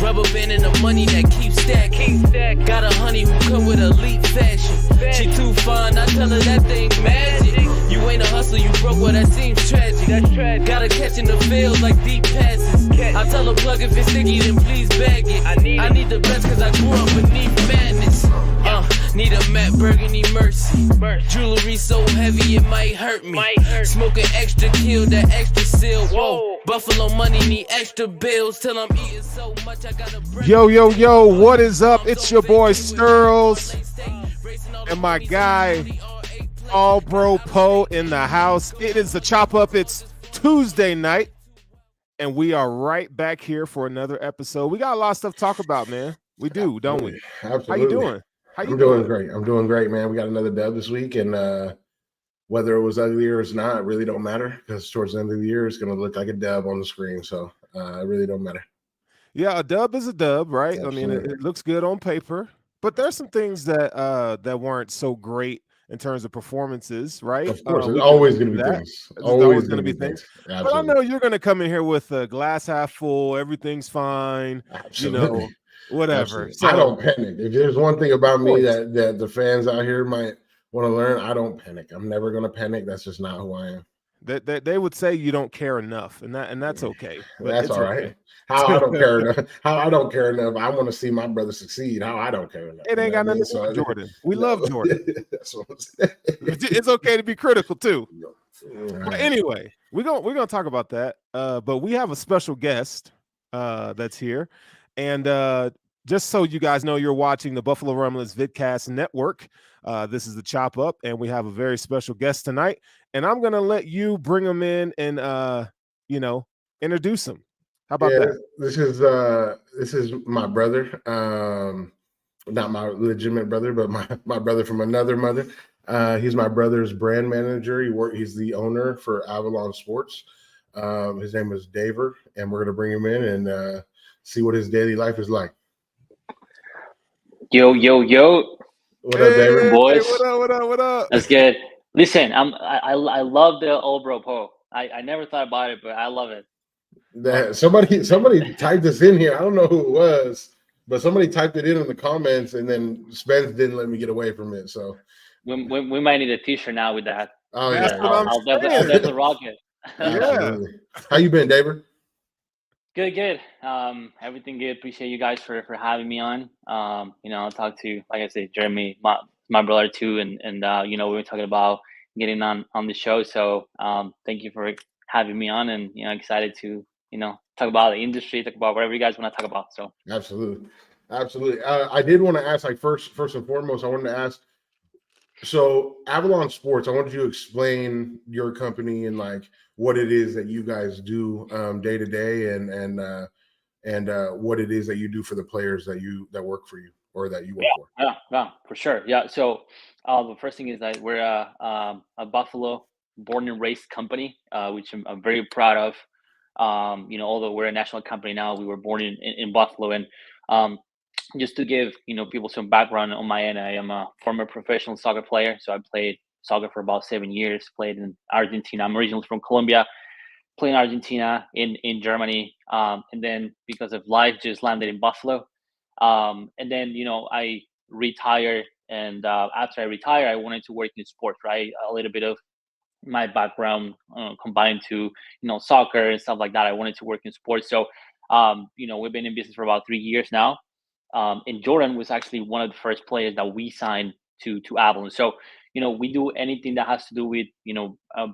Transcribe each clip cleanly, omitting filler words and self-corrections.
Rubber band and the money that keeps stacking. Got a honey who come with elite fashion. She too fine, I tell her that thing magic. You ain't a hustler, you broke, well that seems tragic. Gotta catch in the field like deep passes. I tell her plug if it's sticky, then please bag it. I need the best cause I grew up beneath madness. Need a Matt Burgundy Mercy. Jewelry so heavy it might hurt me. Smoking extra kill, that extra seal. Whoa. Buffalo money need extra bills till I'm eating so much I gotta break. Yo, what is up? It's your boy Sterls and my guy All Bro Poe in the house. It is the Chop Up. It's Tuesday night, and we are right back here for another episode. We got a lot of stuff to talk about, man. We do, don't we? Absolutely. How you doing? I'm doing great. I'm doing great, man. We got another dub this week, and whether it was ugly or it's not, it really don't matter because towards the end of the year, it's going to look like a dub on the screen. So it really don't matter. Yeah, a dub is a dub, right? Absolutely. I mean, it looks good on paper, but there's some things that that weren't so great in terms of performances, right? Of course, there's always going to be things. Always going to be things. Absolutely. But I know you're going to come in here with a glass half full, everything's fine, Absolutely. you know, whatever. So, I don't panic. If there's one thing about me that the fans out here might want to learn, I don't panic. I'm never going to panic. That's just not who I am. They would say you don't care enough, and that's okay. But that's all right. Okay. How I don't care enough. How I don't care enough. I want to see my brother succeed. How I don't care enough. It ain't got nothing to do with Jordan. We love Jordan. That's what I'm saying. It's okay to be critical too. But anyway, we're gonna talk about that. But we have a special guest that's here, and just so you guys know, you're watching the Buffalo Rumblings Vidcast Network. This is the Chop Up, and we have a very special guest tonight. And I'm gonna let you bring him in and introduce him. How about that? This is my brother. Not my legitimate brother, but my brother from another mother. He's my brother's brand manager. He's the owner for Avalon Sports. His name is Daver, and we're gonna bring him in and see what his daily life is like. Yo. What up, David? Boys? What up? That's good. Listen, I love the Old Bro Poe. I never thought about it, but I love it. Somebody typed this in here. I don't know who it was, but somebody typed it in the comments, and then Spence didn't let me get away from it. So we might need a T-shirt now with that. Oh yeah, I'll definitely rock it. Yeah. How you been, David? Good. Everything good. Appreciate you guys for having me on. I'll talk to, like I said, Jeremy, my brother too, and we were talking about getting on the show. So thank you for having me on, and excited to talk about the industry, talk about whatever you guys want to talk about. So absolutely. I did want to ask, like first and foremost, I wanted to ask. So Avalon Sports, I wanted you to explain your company and like what it is that you guys do day to day, and what it is that you do for the players that work for you or that you work for. Yeah, for sure. Yeah. So the first thing is that we're a Buffalo born and raised company, which I'm very proud of. Although we're a national company now, we were born in Buffalo, and just to give people some background on my end, I am a former professional soccer player. So I played soccer for about 7 years. Played in Argentina. I'm originally from Colombia. Played in Argentina, in Germany, and then because of life, just landed in Buffalo. And then I retired, and after I retired, I wanted to work in sports. Right, a little bit of my background combined to soccer and stuff like that. I wanted to work in sports. So we've been in business for about 3 years now. And Jordan was actually one of the first players that we signed to Avalon. So, we do anything that has to do with,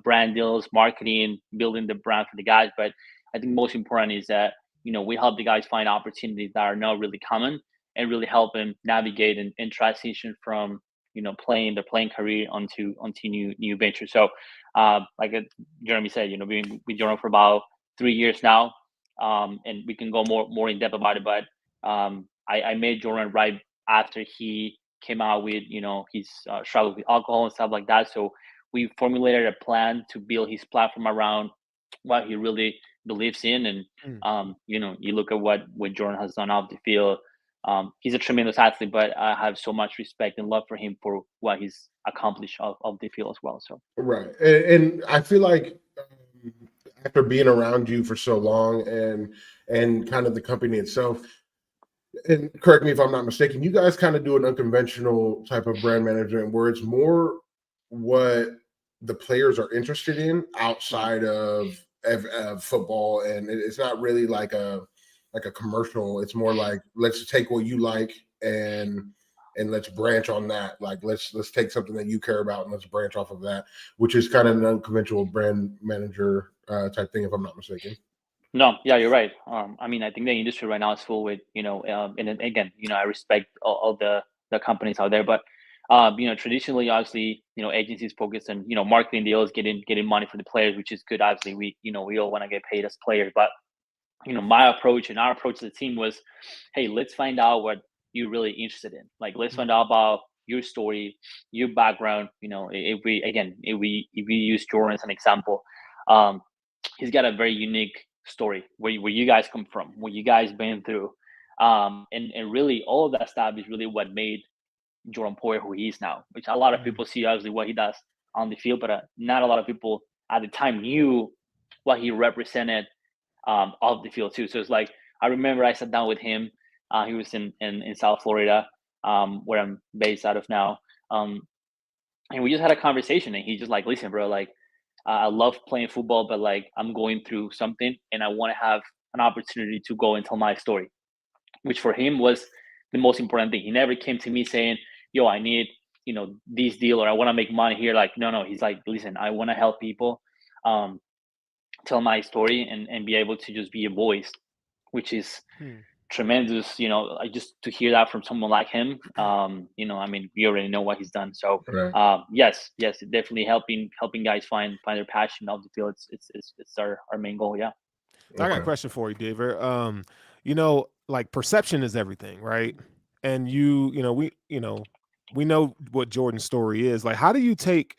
brand deals, marketing, building the brand for the guys. But I think most important is that, we help the guys find opportunities that are not really common and really help them navigate and transition from, playing their playing career onto new ventures. So, like Jeremy said, been with Jordan for about 3 years now. And we can go more in depth about it, but I met Jordan right after he came out with, his struggle with alcohol and stuff like that. So we formulated a plan to build his platform around what he really believes in. And, you look at what Jordan has done off the field. He's a tremendous athlete, but I have so much respect and love for him for what he's accomplished off the field as well. So right. And I feel like after being around you for so long and kind of the company itself, and correct me if I'm not mistaken, you guys kind of do an unconventional type of brand management where it's more what the players are interested in outside of football, and it's not really like a commercial. It's more like, let's take what you like and let's branch on that. Like let's take something that you care about and let's branch off of that, which is kind of an unconventional brand manager type thing, if I'm not mistaken. No, yeah, you're right. I mean, I think the industry right now is full with, and then again, I respect all the companies out there, but traditionally, obviously, agencies focus on, marketing deals, getting money for the players, which is good. Obviously, we all want to get paid as players, but my approach and our approach to the team was, hey, let's find out what you're really interested in. Like, let's find out about your story, your background. If we use Jordan as an example, he's got a very unique story where you guys come from, what you guys been through, and really all of that stuff is really what made Jordan Poyer who he is now. Which a lot of people see obviously what he does on the field, but not a lot of people at the time knew what he represented off the field too. So it's like, I remember I sat down with him. He was in South Florida, where I'm based out of now, and we just had a conversation. And he just like, listen, bro, like, I love playing football, but like I'm going through something and I want to have an opportunity to go and tell my story, which for him was the most important thing. He never came to me saying, yo, I need, this deal, or I want to make money here. Like, no, he's like, listen, I want to help people tell my story and be able to just be a voice, which is tremendous, just to hear that from someone like him. I mean, we already know what he's done. So Right. yes, definitely helping guys find their passion off the field. It's our main goal. Yeah. I got a question for you, David. Like perception is everything, right? And we know what Jordan's story is. Like, how do you take,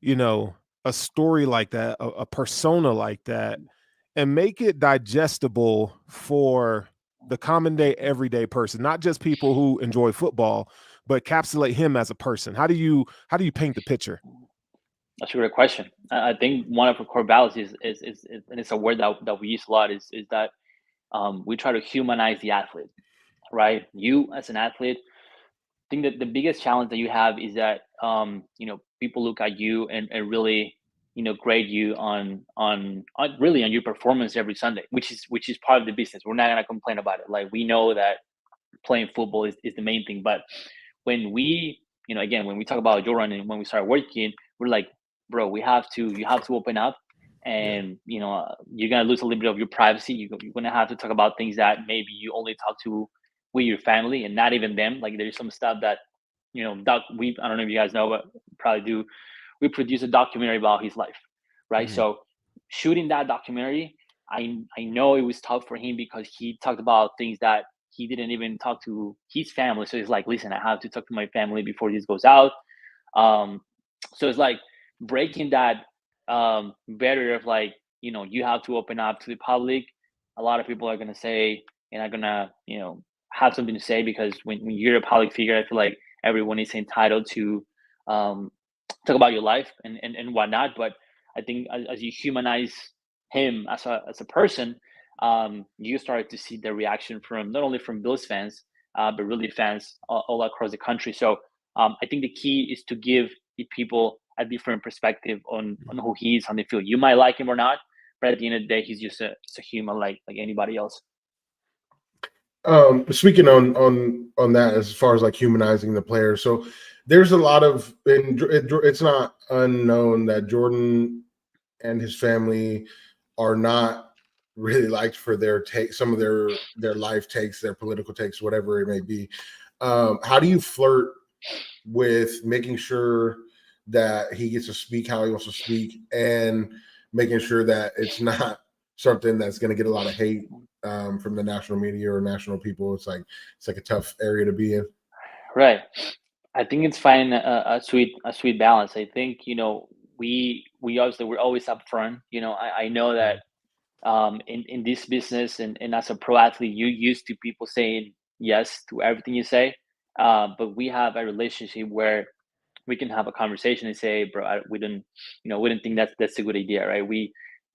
a story like that, a persona like that, and make it digestible for the common day, everyday person, not just people who enjoy football, but encapsulate him as a person? How do you paint the picture? That's a great question. I think one of our core values is and it's a word that we use a lot, is that we try to humanize the athlete, right? You as an athlete, I think that the biggest challenge that you have is that people look at you and really grade you on really on your performance every Sunday, which is part of the business. We're not gonna complain about it. Like, we know that playing football is the main thing, but when we again, when we talk about Jordan and when we start working, we're like, bro, you have to open up, and you're gonna lose a little bit of your privacy. You're gonna have to talk about things that maybe you only talk to with your family and not even them. Like, there's some stuff that I don't know if you guys know, but probably do. We produced a documentary about his life, right? So shooting that documentary, I know it was tough for him because he talked about things that he didn't even talk to his family. So he's like, listen, I have to talk to my family before this goes out. So it's like breaking that barrier of like, you have to open up to the public. A lot of people are gonna say and are gonna, have something to say, because when you're a public figure, I feel like everyone is entitled to talk about your life and whatnot. But I think as you humanize him as a person, you start to see the reaction from not only from Bills fans, but really fans all across the country. So I think the key is to give the people a different perspective on who he is on the field. You might like him or not, but at the end of the day, he's just a human like anybody else. Speaking on that, as far as like humanizing the player, so there's a lot of, it's not unknown that Jordan and his family are not really liked for their take, some of their life takes, their political takes, whatever it may be. How do you flirt with making sure that he gets to speak how he wants to speak, and making sure that it's not something that's going to get a lot of hate from the national media or national people? It's like a tough area to be in. Right. I think it's finding a sweet balance. I think we obviously, we're always upfront. I know that in this business and as a pro athlete, you're used to people saying yes to everything you say, but we have a relationship where we can have a conversation and say, bro, we didn't think that's a good idea, right?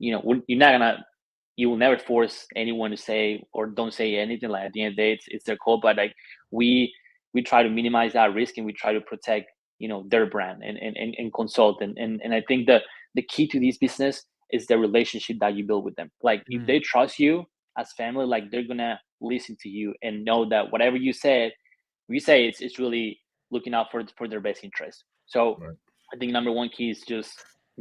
you will never force anyone to say or don't say anything. Like at the end of the day, it's their call. But like we try to minimize that risk, and we try to protect, their brand and consult. And I think the key to this business is the relationship that you build with them. Like if they trust you as family, like they're gonna listen to you and know that whatever you say, it's really looking out for their best interest. So Right. I think number one key is just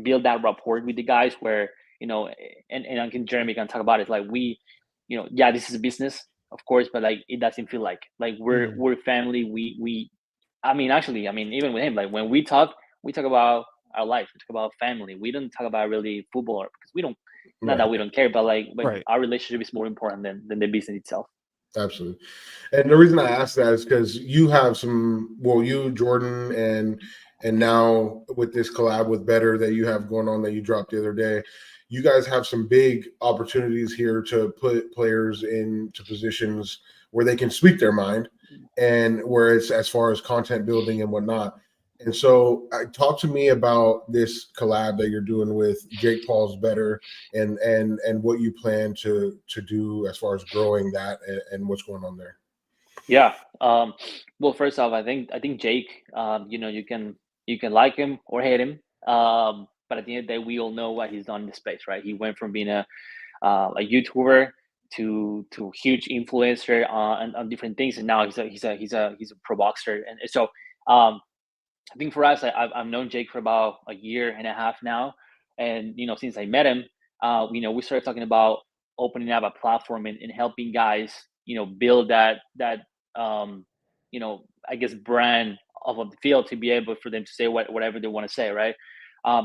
build that rapport with the guys where, and I think Jeremy can talk about it. Like yeah, this is a business, of course, but like it doesn't feel like we're family. Even with him, like when we talk about our life, we talk about family. We don't talk about really football because we don't, not that we don't care, but like Right. our relationship is more important than the business itself. Absolutely. And the reason I asked that is because you have you, Jordan, and now with this collab with Better that you have going on that you dropped the other day, you guys have some big opportunities here to put players into positions where they can speak their mind, and where it's as far as content building and whatnot. And so talk to me about this collab that you're doing with Jake Paul's Better, and what you plan to do as far as growing that and what's going on there. Yeah. Well, first off, I think Jake, you can like him or hate him. But at the end of the day, we all know what he's done in the space, right? He went from being a YouTuber to huge influencer on different things, and now he's a pro boxer. And so I think for us, I've known Jake for about a year and a half now, and since I met him, we started talking about opening up a platform and helping guys, build that I guess brand of the field to be able for them to say whatever they want to say, right?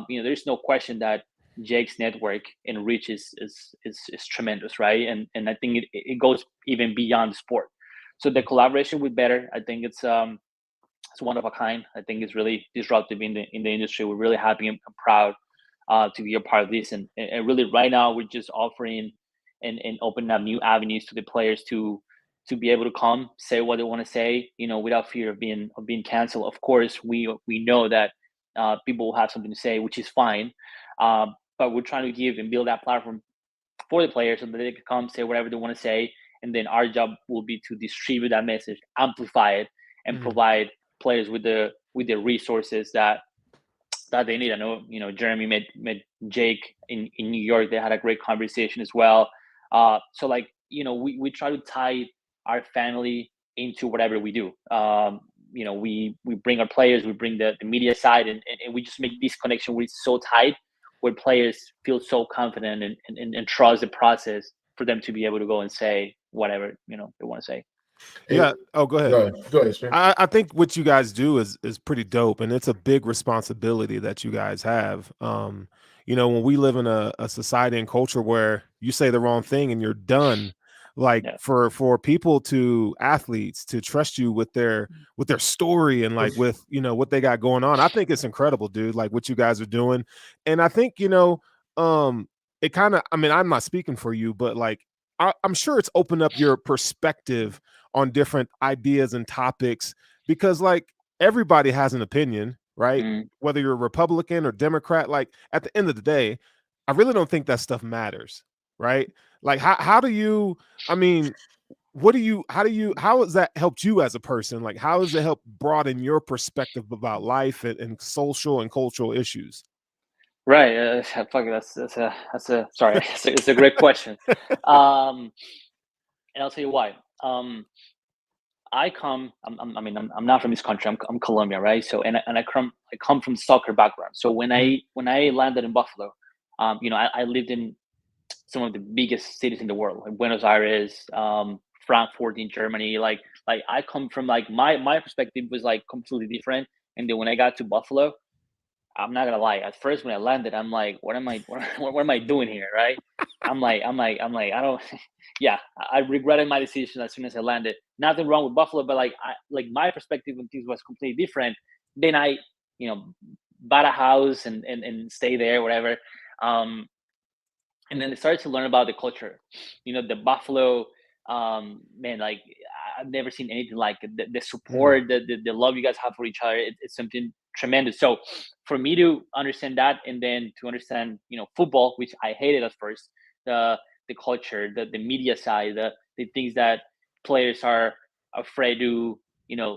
There's no question that Jake's network and reach is tremendous, right? And I think it goes even beyond the sport. So the collaboration with Better, I think it's one of a kind. I think it's really disruptive in the industry. We're really happy and proud to be a part of this. And really right now we're just offering and opening up new avenues to the players to be able to come say what they want to say, without fear of being canceled. Of course, we know that people will have something to say, which is fine. But we're trying to give and build that platform for the players so that they can come say whatever they want to say. And then our job will be to distribute that message, amplify it, and provide players with the resources that they need. I know, Jeremy met Jake in New York. They had a great conversation as well. So like, we try to tie our family into whatever we do. We bring our players, we bring the media side, and we just make this connection where it's so tight, where players feel so confident and trust the process for them to be able to go and say whatever, they want to say. Yeah. Oh, go ahead. Go ahead, Spen. I think what you guys do is pretty dope, and it's a big responsibility that you guys have. When we live in a society and culture where you say the wrong thing and you're done, like for people athletes to trust you with their story and like with what they got going on, I think it's incredible, dude. Like what you guys are doing, and I think it kind of. I mean, I'm not speaking for you, but like I'm sure it's opened up your perspective on different ideas and topics, because like everybody has an opinion, right? Whether you're a Republican or Democrat, like at the end of the day, I really don't think that stuff matters, right? Like how do you, I mean, how has that helped you as a person? Like how has it helped broaden your perspective about life and social and cultural issues? Right. It's a great question. And I'll tell you why. I'm not from this country. I'm Colombian, right? So and I come from soccer background. So when I landed in Buffalo, I lived in some of the biggest cities in the world, like Buenos Aires, Frankfurt in Germany. Like I come from like my perspective was like completely different. And then when I got to Buffalo, I'm not gonna lie. At first, when I landed, I'm like, "What am I doing here?" Right? I'm like, I don't. Yeah, I regretted my decision as soon as I landed. Nothing wrong with Buffalo, but like my perspective on things was completely different. Then I, bought a house and stay there, whatever. And then I started to learn about the culture. The Buffalo, man, like I've never seen anything like it. The support, the love you guys have for each other. It's something tremendous. So for me to understand that, and then to understand, football, which I hated at first, the culture, the media side, the things that players are afraid to,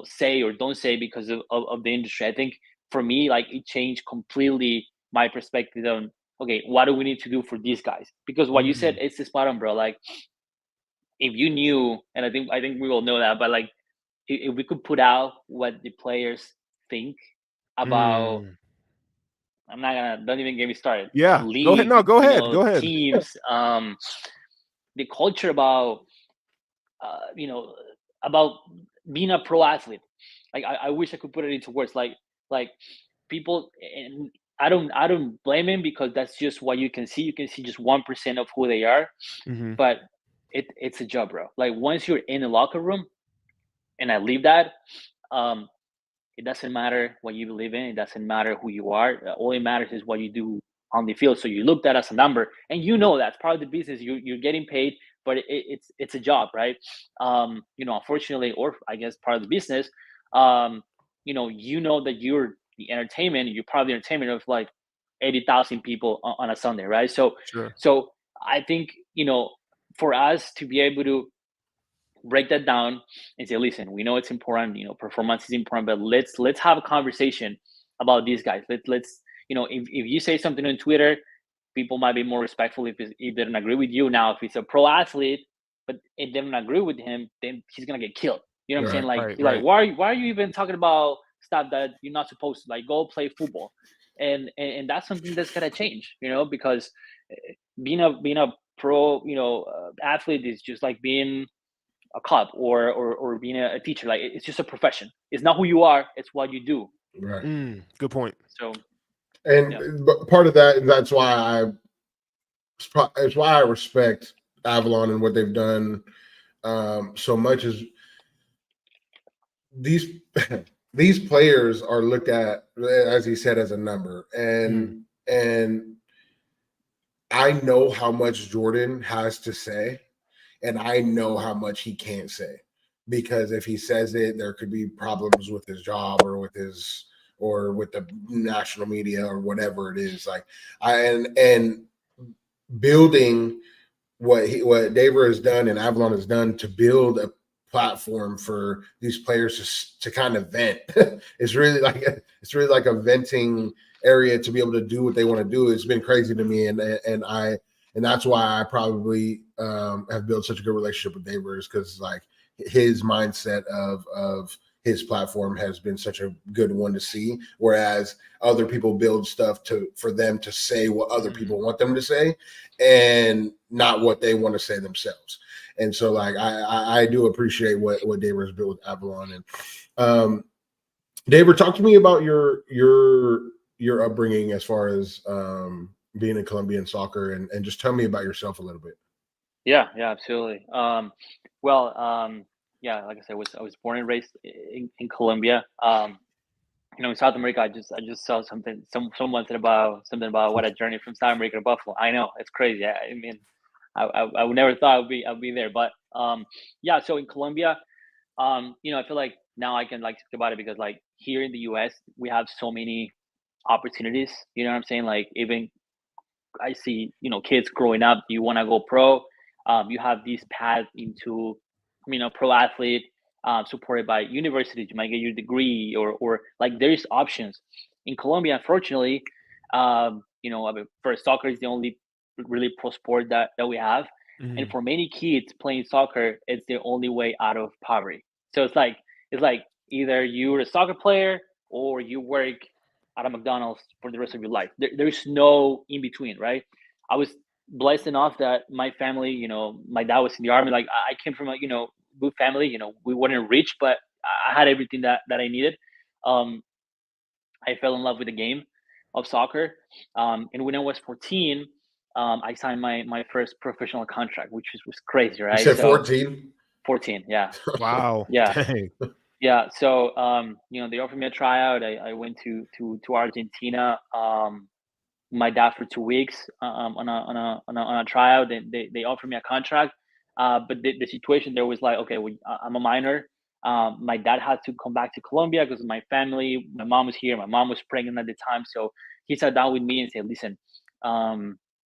say or don't say because of the industry. I think for me, like, it changed completely my perspective on, okay, what do we need to do for these guys? Because what you said, it's spot on, bro. Like, if you knew, and I think we all know that, but like, if we could put out what the players think about, I'm not gonna, don't even get me started. Yeah, League, go ahead. No, go ahead. Go ahead. Teams, the culture about, about being a pro athlete. Like, I wish I could put it into words. Like people, and I don't blame him, because that's just what you can see. You can see just 1% of who they are, but it's a job, bro. Like, once you're in the locker room, and I leave that, it doesn't matter what you believe in. It doesn't matter who you are. All it matters is what you do on the field. So you look at as a number, and that's part of the business. You're getting paid, but it's a job, right? Unfortunately, or I guess part of the business, that you're the entertainment. You're part of the entertainment of like 80,000 people on a Sunday, right? So, Sure. So I think, for us to be able to break that down and say, listen, we know it's important, performance is important, but let's have a conversation about these guys. Let's if you say something on Twitter, people might be more respectful if they don't agree with you. Now, if it's a pro athlete, but it didn't agree with him, then he's gonna get killed. You know what I'm saying? Like, right. why are you even talking about stuff that you're not supposed to? Like, go play football. And that's something that's gonna change, because being a pro, athlete is just like being a cop or being a teacher. Like, it's just a profession. It's not who you are, it's what you do. Right. Good point. So, and part of that, that's why I respect Avalon and what they've done so much. Is these players are looked at, as he said, as a number, and I know how much Jordan has to say, and I know how much he can't say, because if he says it, there could be problems with his job or with the national media or whatever it is. Like, and building what Daver has done and Avalon has done to build a platform for these players to kind of vent. It's really like a venting area to be able to do what they want to do. It's been crazy to me, and that's why I probably have built such a good relationship with Daver, because like his mindset of his platform has been such a good one to see, whereas other people build stuff for them to say what other people want them to say and not what they want to say themselves. And so, like, I do appreciate what Daver has built with Avalon. And Daver, talk to me about your upbringing as far as being in Colombian soccer, and just tell me about yourself a little bit. Yeah, absolutely. Like I said, I was born and raised in Colombia. In South America, I just saw something. Someone said something about what a journey from South America to Buffalo. I know, it's crazy. I mean, I would never thought I'd be there, but So in Colombia, I feel like now I can like speak about it, because like here in the U.S. we have so many opportunities. You know what I'm saying? Like, even I see, kids growing up, you want to go pro. You have these paths into, pro athlete, supported by universities. You might get your degree, or like there's options. In Colombia, unfortunately, first, soccer is the only really pro sport that we have. And for many kids, playing soccer, it's their only way out of poverty. So it's like either you're a soccer player or you work at a McDonald's for the rest of your life. There's no in between, right? I was blessed enough that my family, my dad was in the army. Like, I came from a, good family. We weren't rich, but I had everything that I needed. I fell in love with the game of soccer. And when I was 14, I signed my first professional contract, which was crazy, right? You said 14? 14, yeah. Wow. Yeah. Dang. Yeah. So, they offered me a tryout. I went to Argentina. My dad for 2 weeks on a tryout. They offered me a contract. But the situation there was like, okay, I'm a minor. My dad had to come back to Colombia because of my family. My mom was here. My mom was pregnant at the time, so he sat down with me and said, "Listen,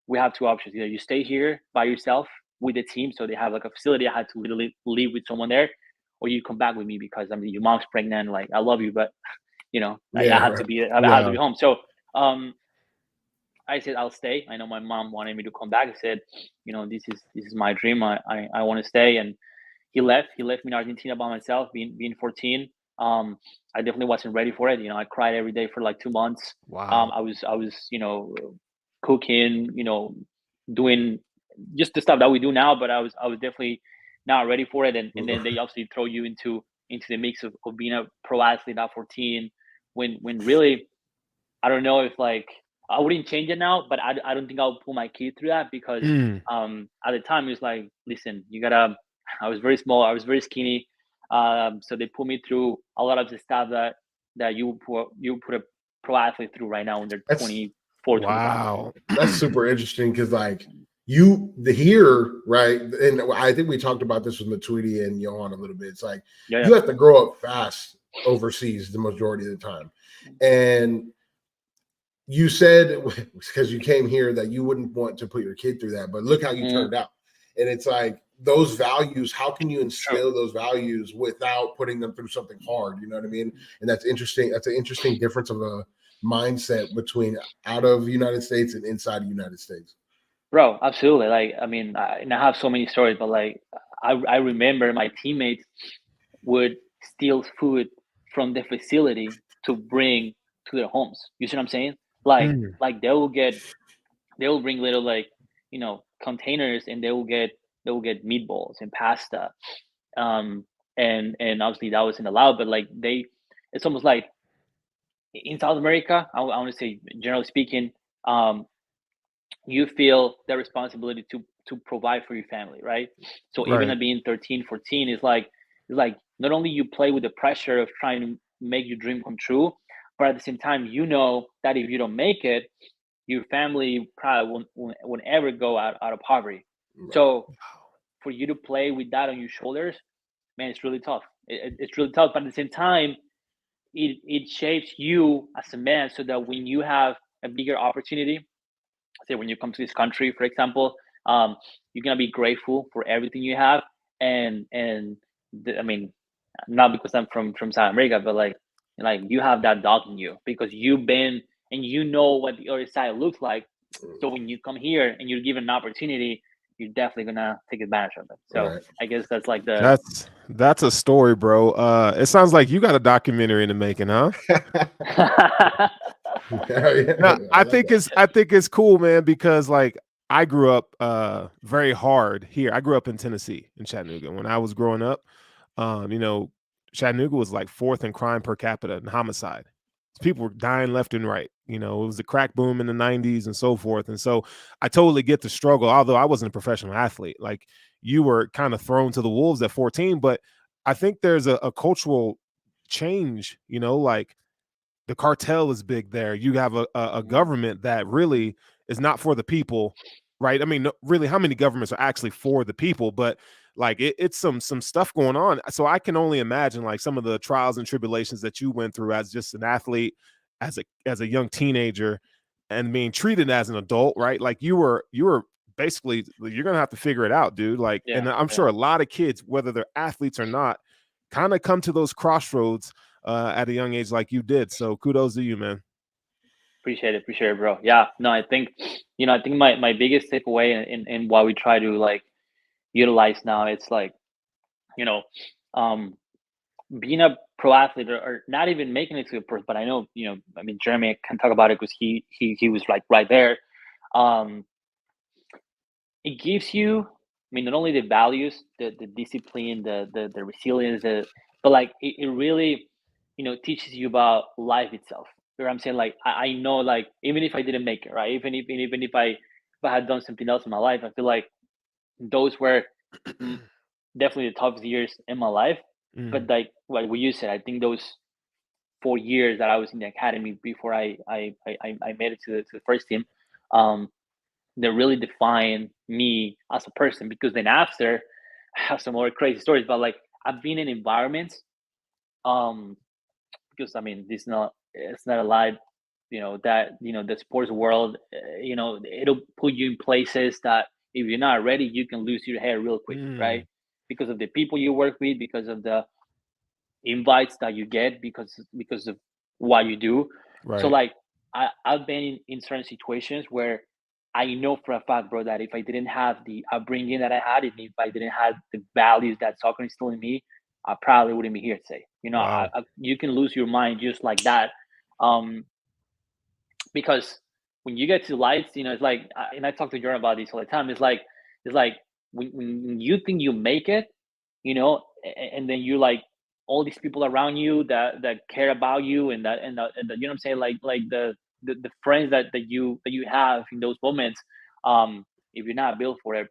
we have two options. Either you stay here by yourself with the team, so they have like a facility. I had to literally live with someone there, or you come back with me because I mean your mom's pregnant. Like I love you, but like I Yeah, have right. I have to be home." So I said I'll stay. I know my mom wanted me to come back. I said, this is my dream. I want to stay, and he left. He left me in Argentina by myself, being 14. I definitely wasn't ready for it. I cried every day for like 2 months. Wow. I was cooking, doing just the stuff that we do now, but I was definitely not ready for it. And then they obviously throw you into the mix of being a pro athlete at 14, when really I don't know if like I wouldn't change it now, but I don't think I'll pull my kid through that because Mm. at the time it was like, listen, you gotta. I was very small. I was very skinny. So they put me through a lot of the stuff that you put a pro athlete through right now when they're That's 24, 25. Wow. that's super interesting because like here, right? And I think we talked about this with Matuidi and Johan a little bit. It's like Yeah, you have to grow up fast overseas the majority of the time. And you said because you came here that you wouldn't want to put your kid through that, but look how you turned out. And it's like those values, how can you instill those values without putting them through something hard? You know what I mean? And that's interesting. That's an interesting difference of a mindset between out of the United States and inside the United States. Bro, absolutely. Like, I mean, and I have so many stories, but like, I remember my teammates would steal food from the facility to bring to their homes. You see what I'm saying? Like, Mm. like they will bring little like, containers, and they will get meatballs and pasta. And obviously that wasn't allowed, but like it's almost like in South America, I want to say, generally speaking, you feel the responsibility to provide for your family, right? So even Right. at being 13, 14, it's like not only you play with the pressure of trying to make your dream come true, but at the same time, that if you don't make it, your family probably won't ever go out of poverty. Right. So for you to play with that on your shoulders, man, it's really tough. It's really tough, but at the same time, it shapes you as a man, so that when you have a bigger opportunity, say when you come to this country, for example, you're gonna be grateful for everything you have, I mean, not because I'm from South America, but like you have that dog in you because you've been and you know what the other side looks like. So when you come here and you're given an opportunity, you're definitely gonna take advantage of it. So Right. I guess that's like the That's a story, bro. It sounds like you got a documentary in the making, huh? Yeah, No, I love think that. it's cool, man, because like I grew up very hard here. I grew up in Tennessee, in Chattanooga. When I was growing up, you know, Chattanooga was like fourth in crime per capita and homicide. People were dying left and right. You know, it was the crack boom in the 90s and so forth. And so I totally get the struggle, although I wasn't a professional athlete. Like you were kind of thrown to the wolves at 14, but I think there's a cultural change, like the cartel is big there. You have a government that really is not for the people, right? I mean, really, how many governments are actually for the people? But like, it's some stuff going on. So I can only imagine like some of the trials and tribulations that you went through as just an athlete, as a young teenager, and being treated as an adult, right? Like you were basically, you're gonna have to figure it out, dude. Like, yeah, and I'm yeah. sure a lot of kids, whether they're athletes or not, kind of come to those crossroads at a young age like you did. So kudos to you, man. Appreciate it, bro. Yeah, no, I think my biggest takeaway in what we try to like utilize now, it's like, you know, um, being a pro athlete, or not even making it to a pro, but I know, I mean, Jeremy can talk about it because he was like right there. Um, it gives you, I mean, not only the values, the discipline, the resilience, but like it really, teaches you about life itself. You know what I'm saying? Like I know, like even if I didn't make it, right? Even if I had done something else in my life, I feel like those were mm, definitely the toughest years in my life. Mm. But like what you said, I think those 4 years that I was in the academy before I made it to the first team, um, they really define me as a person. Because then after, I have some more crazy stories, but like I've been in environments, because I mean, it's not a lie, that the sports world, it'll put you in places that if you're not ready, you can lose your head real quick, right? Because of the people you work with, because of the invites that you get, because of what you do. Right. So like I've been in certain situations where I know for a fact, bro, that if I didn't have the upbringing that I had, and if I didn't have the values that soccer instilled in me, I probably wouldn't be here today. Wow. You can lose your mind just like that, because when you get to lights, it's like, and I talk to Jordan about this all the time. It's like when you think you make it, and then you like all these people around you that care about you, and that you know what I'm saying, like the friends that you have in those moments, if you're not built for it,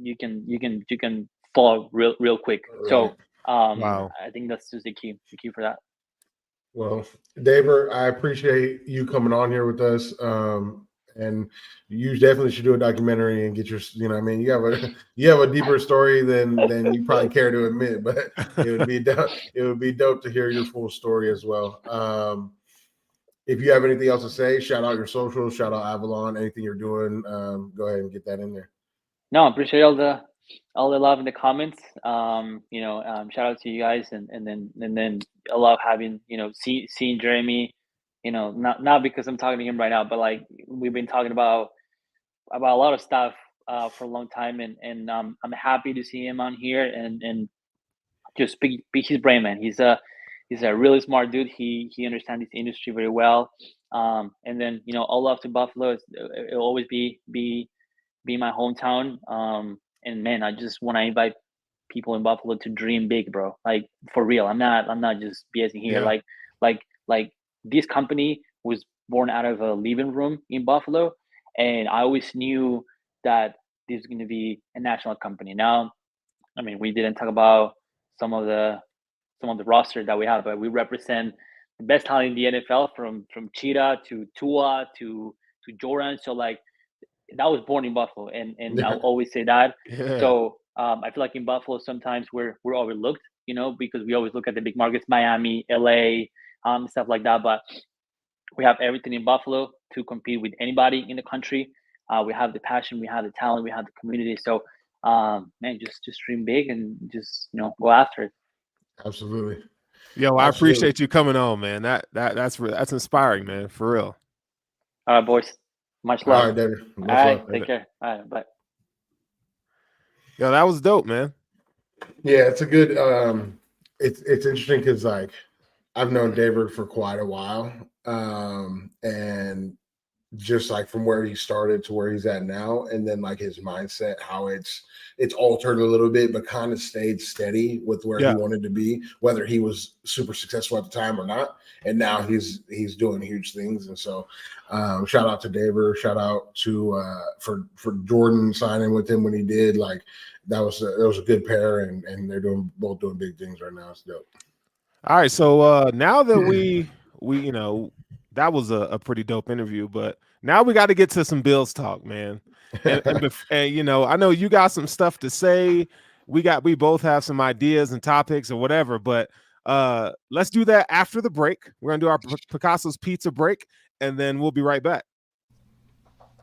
you can fall real quick. Right. So Wow. I think that's just the key for that. Well, David, I appreciate you coming on here with us. And you definitely should do a documentary and get your, you have a deeper story than you probably care to admit, but it would be dope to hear your full story as well. If you have anything else to say, shout out your socials, shout out Avalon, anything you're doing, go ahead and get that in there. No, I appreciate all the love in the comments. Shout out to you guys, and then I love having seeing Jeremy. Not because I'm talking to him right now, but like we've been talking about a lot of stuff for a long time, and I'm happy to see him on here and just pick his brain, man. He's a really smart dude. He understands this industry very well. And then all love to Buffalo. It'll always be my hometown. And man, I just want to invite people in Buffalo to dream big, bro. Like for real. I'm not just BSing here. Yeah. Like this company was born out of a living room in Buffalo, and I always knew that this is going to be a national company. Now, I mean, we didn't talk about some of the roster that we have, but we represent the best talent in the NFL, from Cheetah to Tua to Jordan. So like, that was born in Buffalo, and I'll always say that. Yeah. So I feel like in Buffalo sometimes we're overlooked, because we always look at the big markets, Miami, LA, stuff like that. But we have everything in Buffalo to compete with anybody in the country. We have the passion, we have the talent, we have the community. So man, just dream big and just go after it. Absolutely. Yo, I appreciate you coming on, man. That's inspiring, man, for real. All right, boys. Much love. All right, David. All right, take care. All right, bye. Yo, that was dope, man. Yeah, it's a good. It's interesting because like I've known David for quite a while, and just like from where he started to where he's at now, and then like his mindset, how it's altered a little bit, but kind of stayed steady with where he wanted to be, whether he was super successful at the time or not. And now he's doing huge things. And so shout out to David, shout out to for Jordan signing with him when he did. Like that was a good pair, and they're both doing big things right now. It's dope. All right, so now that we that was a pretty dope interview, but now we got to get to some Bills talk, man. And I know you got some stuff to say. We both have some ideas and topics or whatever, but let's do that after the break. We're gonna do our Picasso's Pizza break, and then we'll be right back.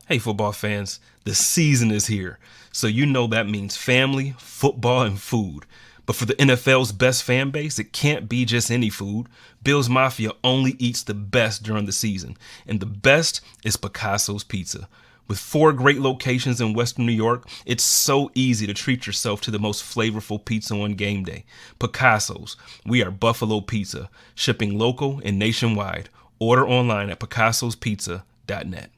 Hey, football fans, the season is here, so that means family, football, and food. But for the NFL's best fan base, it can't be just any food. Bills Mafia only eats the best during the season, and the best is Picasso's Pizza. With 4 great locations in Western New York, it's so easy to treat yourself to the most flavorful pizza on game day. Picasso's, we are Buffalo Pizza, shipping local and nationwide. Order online at picassospizza.net.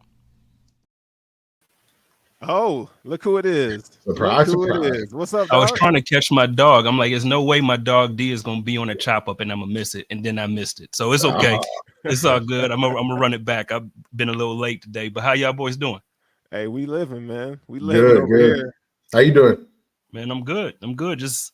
Oh, look who it is. Surprise. It is. What's up, dog? I was trying to catch my dog. I'm like, there's no way my dog D is going to be on a chop up and I'm going to miss it. And then I missed it. So it's okay. It's all good. I'm going to run it back. I've been a little late today, but how y'all boys doing? Hey, we living, man. We living over here. How you doing? Man, I'm good. Just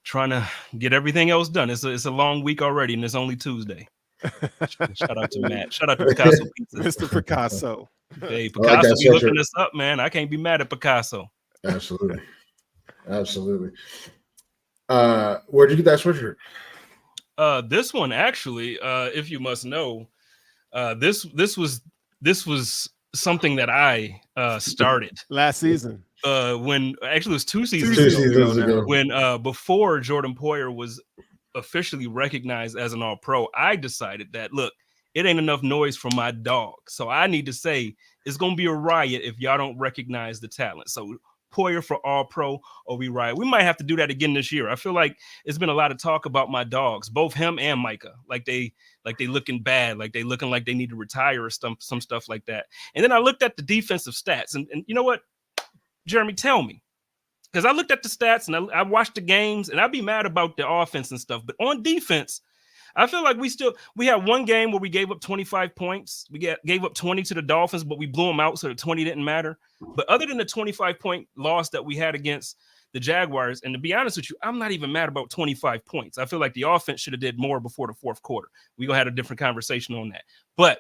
trying to get everything else done. It's a long week already, and it's only Tuesday. Shout out to Matt. Shout out to Picasso Pizza. Mr. Picasso. Hey, Picasso be hooking us up, man. I can't be mad at Picasso. Absolutely. Where'd you get that sweatshirt? This one actually, if you must know, this was something that I started last season. When actually it was 2 seasons Two ago. seasons ago. When before Jordan Poyer was officially recognized as an All-Pro, I decided that look, it ain't enough noise from my dog, so I need to say it's gonna be a riot if y'all don't recognize the talent. So Poyer for All-Pro or we riot. We might have to do that again this year. I feel like it's been a lot of talk about my dogs, both him and Micah, like they looking bad, like they looking like they need to retire or some stuff like that. And then I looked at the defensive stats, and you know what, Jeremy, tell me, because I looked at the stats and I watched the games, and I'd be mad about the offense and stuff, but on defense, I feel like we had one game where we gave up 25 points. We gave up 20 to the Dolphins, but we blew them out, so the 20 didn't matter. But other than the 25-point loss that we had against the Jaguars, and to be honest with you, I'm not even mad about 25 points. I feel like the offense should have did more before the fourth quarter. We're gonna have a different conversation on that. But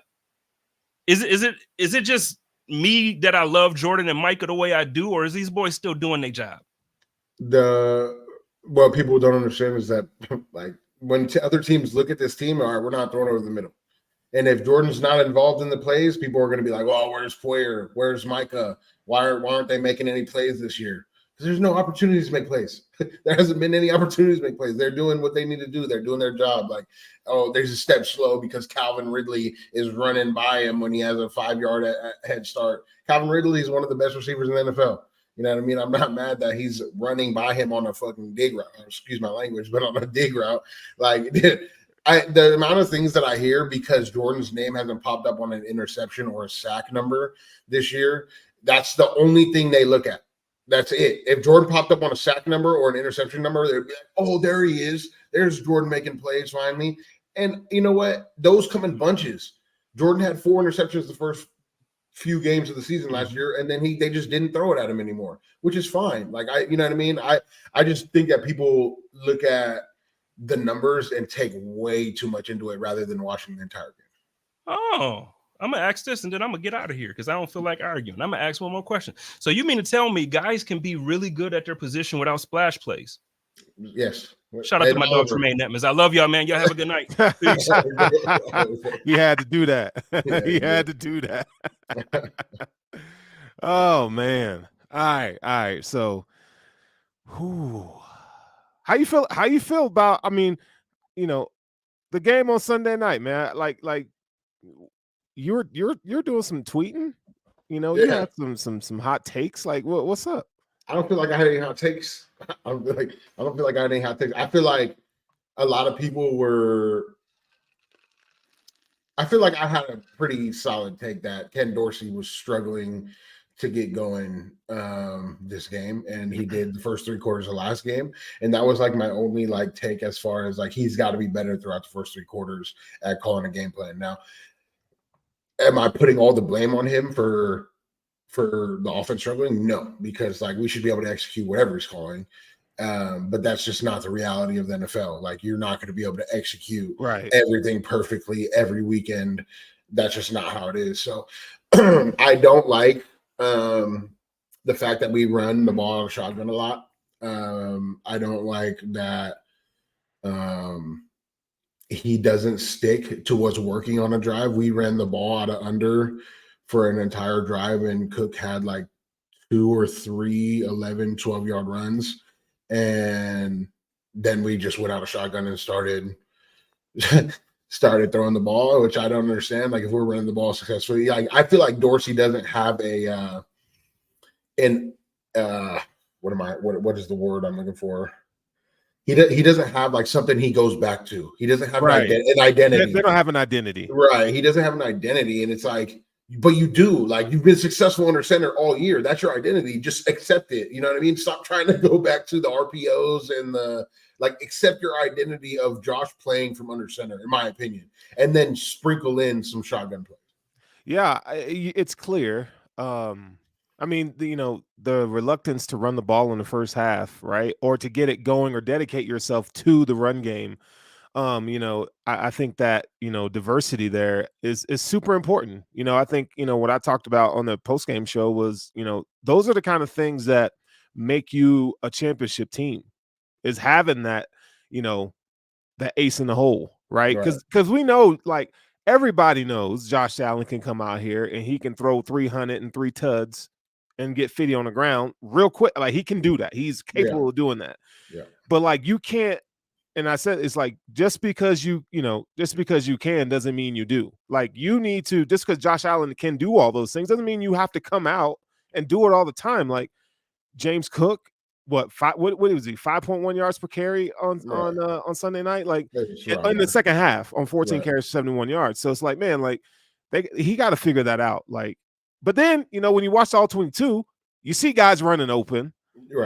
is it just me that I love Jordan and Micah the way I do, or is these boys still doing their job? What people don't understand is that like when other teams look at this team, all right, we're not throwing over the middle. And if Jordan's not involved in the plays, people are going to be like, "Oh, where's Poyer? Where's Micah? Why aren't they making any plays this year?" Because there's no opportunities to make plays. There hasn't been any opportunities to make plays. They're doing what they need to do. They're doing their job. Like, oh, there's a step slow because Calvin Ridley is running by him when he has a 5-yard head start. Calvin Ridley is one of the best receivers in the NFL. You know what I mean? I'm not mad that he's running by him on a fucking dig route. Excuse my language, but on a dig route. Like, the amount of things that I hear because Jordan's name hasn't popped up on an interception or a sack number this year, that's the only thing they look at. That's it. If Jordan popped up on a sack number or an interception number, they'd be like, "Oh, there he is. There's Jordan making plays finally." And you know what? Those come in bunches. Jordan had 4 interceptions the first few games of the season last year, and then they just didn't throw it at him anymore, which is fine. Like, you know what I mean? I just think that people look at the numbers and take way too much into it rather than watching the entire game. Oh, I'm gonna ask this and then I'm gonna get out of here because I don't feel like arguing. I'm gonna ask one more question. So you mean to tell me guys can be really good at their position without splash plays? Yes. Shout out to my dog Tremaine Netmans. I love y'all, man. Y'all have a good night. Peace. He had to do that. He had to do that. Oh man. All right. So how you feel about, I mean, you know, the game on Sunday night, man? Like you're doing some tweeting, you know, you had some hot takes. Like what's up? I don't feel like I had any hot takes. I don't feel like I had any hot takes. I feel like a lot of people were. I feel like I had a pretty solid take that Ken Dorsey was struggling to get going this game, and he did the first 3 quarters of last game, and that was like my only like take as far as like he's got to be better throughout the first 3 quarters at calling a game plan. Now, am I putting all the blame on him for the offense struggling? No, because like we should be able to execute whatever he's calling. But that's just not the reality of the NFL. Like you're not going to be able to execute everything perfectly every weekend. That's just not how it is. So I don't like the fact that we run the ball out of shotgun a lot. I don't like that he doesn't stick to what's working on a drive. We ran the ball out of under for an entire drive, and Cook had like 2 or 3 11, 12-yard runs. And then we just went out of shotgun and started throwing the ball, which I don't understand. Like if we're running the ball successfully, I feel like Dorsey doesn't have what is the word I'm looking for? He doesn't have like something he goes back to. He doesn't have an identity. They don't have an identity. Right. He doesn't have an identity. And it's like, but you do. Like you've been successful under center all year. That's your identity. Just accept it. You know what I mean? Stop trying to go back to the RPOs and accept your identity of Josh playing from under center, in my opinion, and then sprinkle in some shotgun plays. Yeah, it's clear. I mean, the reluctance to run the ball in the first half, right? Or to get it going or dedicate yourself to the run game. I think that, diversity there is super important. I think, what I talked about on the post-game show was, those are the kind of things that make you a championship team. is having that, that ace in the hole, right? Right. Because we know, like, everybody knows Josh Allen can come out here and he can throw 303 tuds and get 50 on the ground real quick. Like, he can do that. He's capable of doing that. Yeah. But like, you can't. And I said, it's like, just because you can doesn't mean you do. Like, you need to, just because Josh Allen can do all those things doesn't mean you have to come out and do it all the time. Like James Cook, what was he, 5.1 yards per carry on Sunday night? Like, in the second half on 14 carries, 71 yards. So it's like, man, like, he got to figure that out. Like, but then, when you watch all 22, you see guys running open,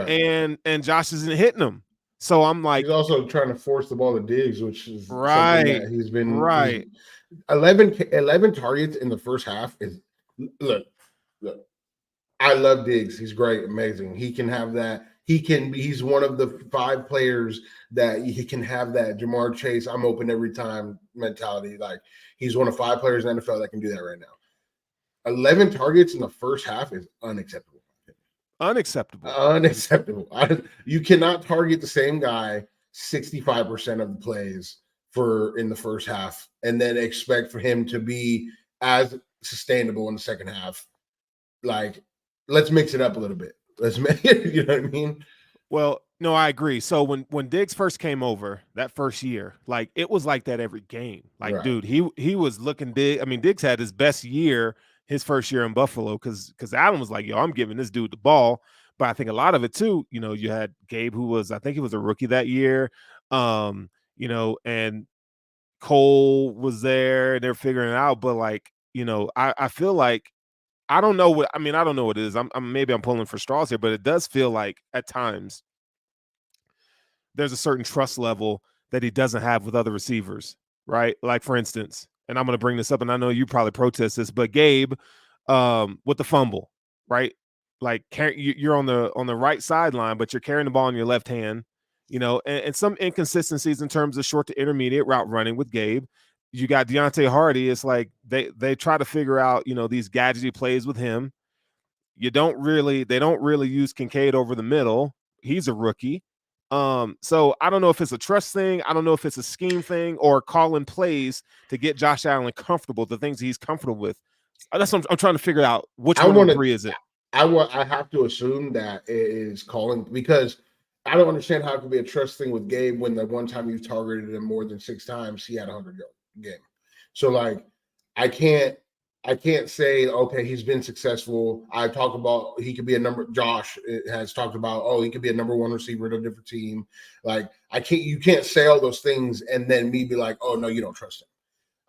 and Josh isn't hitting them. So I'm like, he's also trying to force the ball to Diggs, which is right. That he's been right. 11 targets in the first half is look. I love Diggs. He's great, amazing. He can have that. He's one of the 5 players that he can have that Jamar Chase, I'm open every time mentality. Like, he's one of 5 players in the NFL that can do that right now. 11 targets in the first half is unacceptable. Unacceptable. You cannot target the same guy 65% of the plays in the first half and then expect for him to be as sustainable in the second half. Like, let's mix it up a little bit. Let's make it, you know what I mean? Well, no, I agree. So when Diggs first came over that first year, like, it was like that every game. Like, dude, he was looking big. I mean, Diggs had his best year his first year in Buffalo because Allen was like, yo, I'm giving this dude the ball. But I think a lot of it too, you had Gabe, I think he was a rookie that year, and Cole was there and they're figuring it out. But like, I feel like, I don't know what it is. Maybe I'm pulling for straws here, but it does feel like at times there's a certain trust level that he doesn't have with other receivers, right? Like, for instance, and I'm going to bring this up, and I know you probably protest this, but Gabe, with the fumble, right? Like, you're on the right sideline, but you're carrying the ball in your left hand, and some inconsistencies in terms of short to intermediate route running with Gabe. You got Deontay Hardy. It's like they try to figure out, these gadgety plays with him. They don't really use Kincaid over the middle. He's a rookie. So I don't know if it's a trust thing. I don't know if it's a scheme thing or calling plays to get Josh Allen comfortable, the things he's comfortable with. That's what I'm trying to figure out. Which one of the 3 is it? I have to assume that it is calling, because I don't understand how it could be a trust thing with Gabe when the one time you targeted him more than 6 times, he had 100 yards game. So like, I can't say, okay, he's been successful. I talk about he could be Josh has talked about, he could be a number 1 receiver at a different team. Like, you can't say all those things and then me be like, oh no, you don't trust him.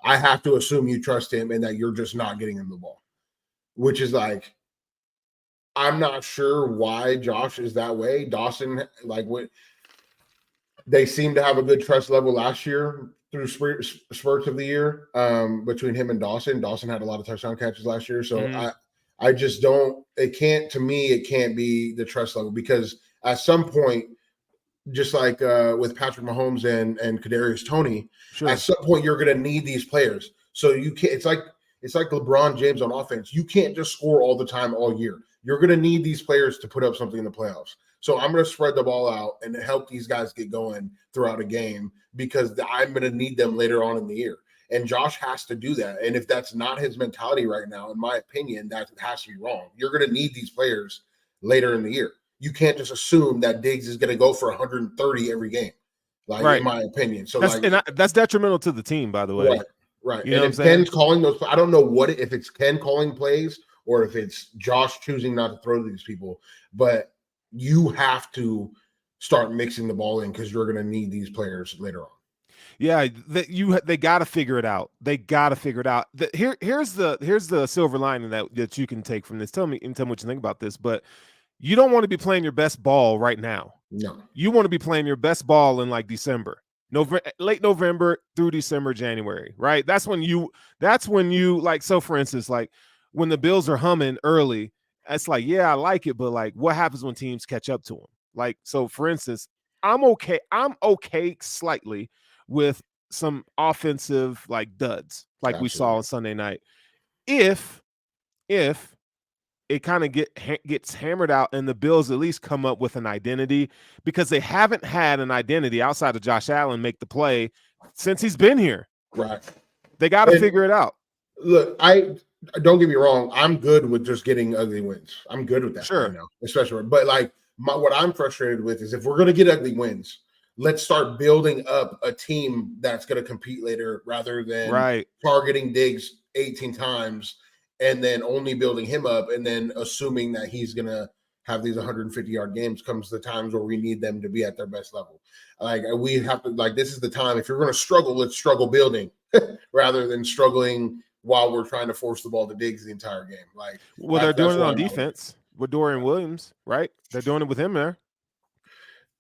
I have to assume you trust him and that you're just not getting him the ball, which is like, I'm not sure why Josh is that way. Dawson, like, they seem to have a good trust level last year through spurts of the year between him and Dawson. Dawson had a lot of touchdown catches last year. So I just don't, it can't be the trust level, because at some point, just like with Patrick Mahomes and Kadarius Toney, at some point you're going to need these players. So you can't, it's like LeBron James on offense. You can't just score all the time all year. You're going to need these players to put up something in the playoffs. So I'm going to spread the ball out and help these guys get going throughout a game, because I'm going to need them later on in the year. And Josh has to do that. And if that's not his mentality right now, in my opinion, that has to be wrong. You're going to need these players later in the year. You can't just assume that Diggs is going to go for 130 every game, in my opinion. So that's detrimental to the team, by the way. Right. You know and if Ken's calling those, I don't know if it's Ken calling plays or if it's Josh choosing not to throw to these people, but you have to start mixing the ball in, because you're going to need these players later on. Yeah, they got to figure it out. They got to figure it out. Here's the silver lining that you can take from this. Tell me what you think about this. But you don't want to be playing your best ball right now. No, you want to be playing your best ball in like December, late November through December, January, right? That's when you like. So for instance, like when the Bills are humming early, it's like, yeah, I like it, but like, what happens when teams catch up to them? Like, so for instance, I'm okay slightly with some offensive like duds, like we saw on Sunday night. If it kind of gets hammered out, and the Bills at least come up with an identity, because they haven't had an identity outside of Josh Allen make the play since he's been here. Right. They got to figure it out. Look, I don't get me wrong. I'm good with just getting ugly wins. I'm good with that. Sure. Right now, especially, but like what I'm frustrated with is if we're going to get ugly wins, let's start building up a team that's going to compete later rather than targeting Diggs 18 times and then only building him up and then assuming that he's going to have these 150-yard games comes the times where we need them to be at their best level. Like we have to, like, this is the time. If you're going to struggle, let's struggle building rather than struggling while we're trying to force the ball to Diggs the entire game. Like, well, they're doing it on defense with Dorian Williams, right? They're doing it with him there.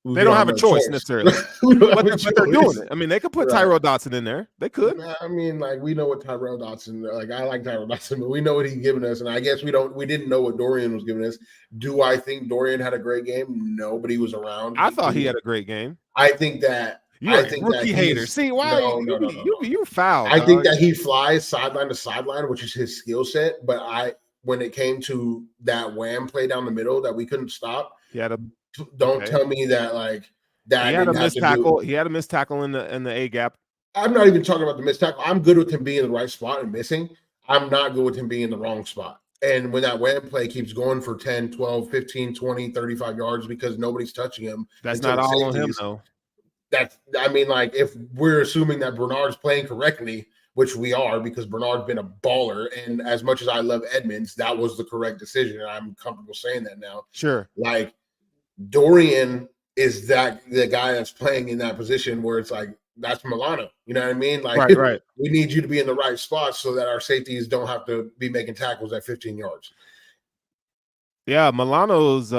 They don't have a choice necessarily, but they're doing it. I mean, they could put Tyrell Dodson in there. They could. I mean, like, we know what Tyrell Dodson. Like, I like Tyrell Dodson, but we know what he's giving us, and I guess we didn't know what Dorian was giving us. Do I think Dorian had a great game? No, but he was around. I thought he had a great game. I think that. You're a rookie hater. See why? No. You foul. I think that he flies sideline to sideline, which is his skill set. But when it came to that wham play down the middle that we couldn't stop, don't tell me that like that. He had a missed tackle. He had a missed tackle in the A gap. I'm not even talking about the missed tackle. I'm good with him being in the right spot and missing. I'm not good with him being in the wrong spot. And when that wham play keeps going for 10, 12, 15, 20, 35 yards because nobody's touching him. That's not all on him, though. I mean, like, if we're assuming that Bernard's playing correctly, which we are because Bernard's been a baller, and as much as I love Edmonds, that was the correct decision, and I'm comfortable saying that now. Sure. Like, Dorian is the guy that's playing in that position where it's like, that's Milano. You know what I mean? Like, right. We need you to be in the right spot so that our safeties don't have to be making tackles at 15 yards. Yeah, Milano's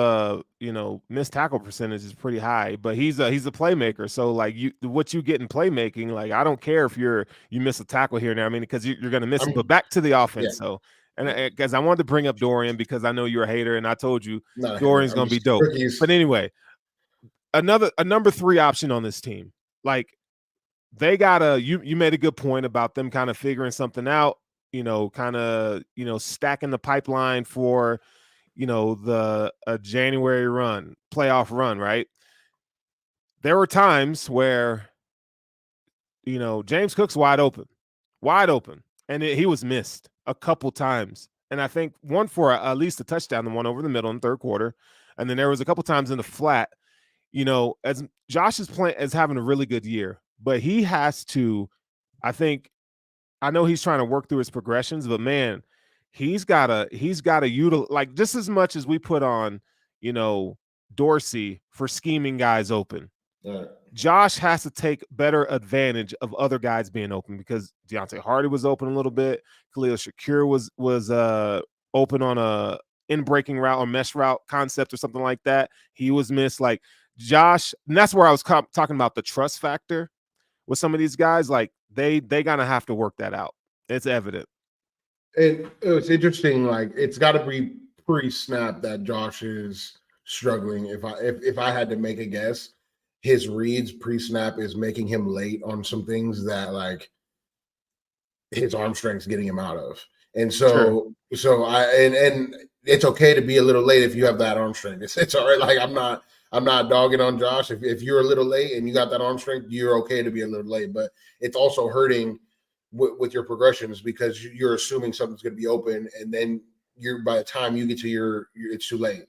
missed tackle percentage is pretty high, but he's a playmaker. So like what you get in playmaking, like I don't care if you miss a tackle here and there. I mean, because you're going to miss it. But back to the offense. Yeah. So and because I wanted to bring up Dorian because I know you're a hater, and I told you Dorian's going to be dope. Rookies. But anyway, a number 3 option on this team. Like they gotta. You made a good point about them kind of figuring something out. Stacking the pipeline for. The January playoff run, right? There were times where, James Cook's wide open, and he was missed a couple times. And I think one for at least a touchdown, the one over the middle in the third quarter. And then there was a couple times in the flat, as Josh is having a really good year, but he has to, I know he's trying to work through his progressions, but man, he's got to utilize, like, just as much as we put on, Dorsey for scheming guys open. Right. Josh has to take better advantage of other guys being open because Deontay Hardy was open a little bit. Khalil Shakir was open on a in-breaking route or mesh route concept or something like that. He was missed. Like Josh, and that's where I was talking about the trust factor with some of these guys. Like they gonna have to work that out. It's evident. It's interesting. Like it's got to be pre-snap that Josh is struggling. If I had to make a guess, his reads pre-snap is making him late on some things that like his arm strength's getting him out of. And so and it's okay to be a little late if you have that arm strength. It's all right. Like I'm not dogging on Josh. If you're a little late and you got that arm strength, you're okay to be a little late. But it's also hurting with your progressions because you're assuming something's going to be open, and then by the time you get to it's too late.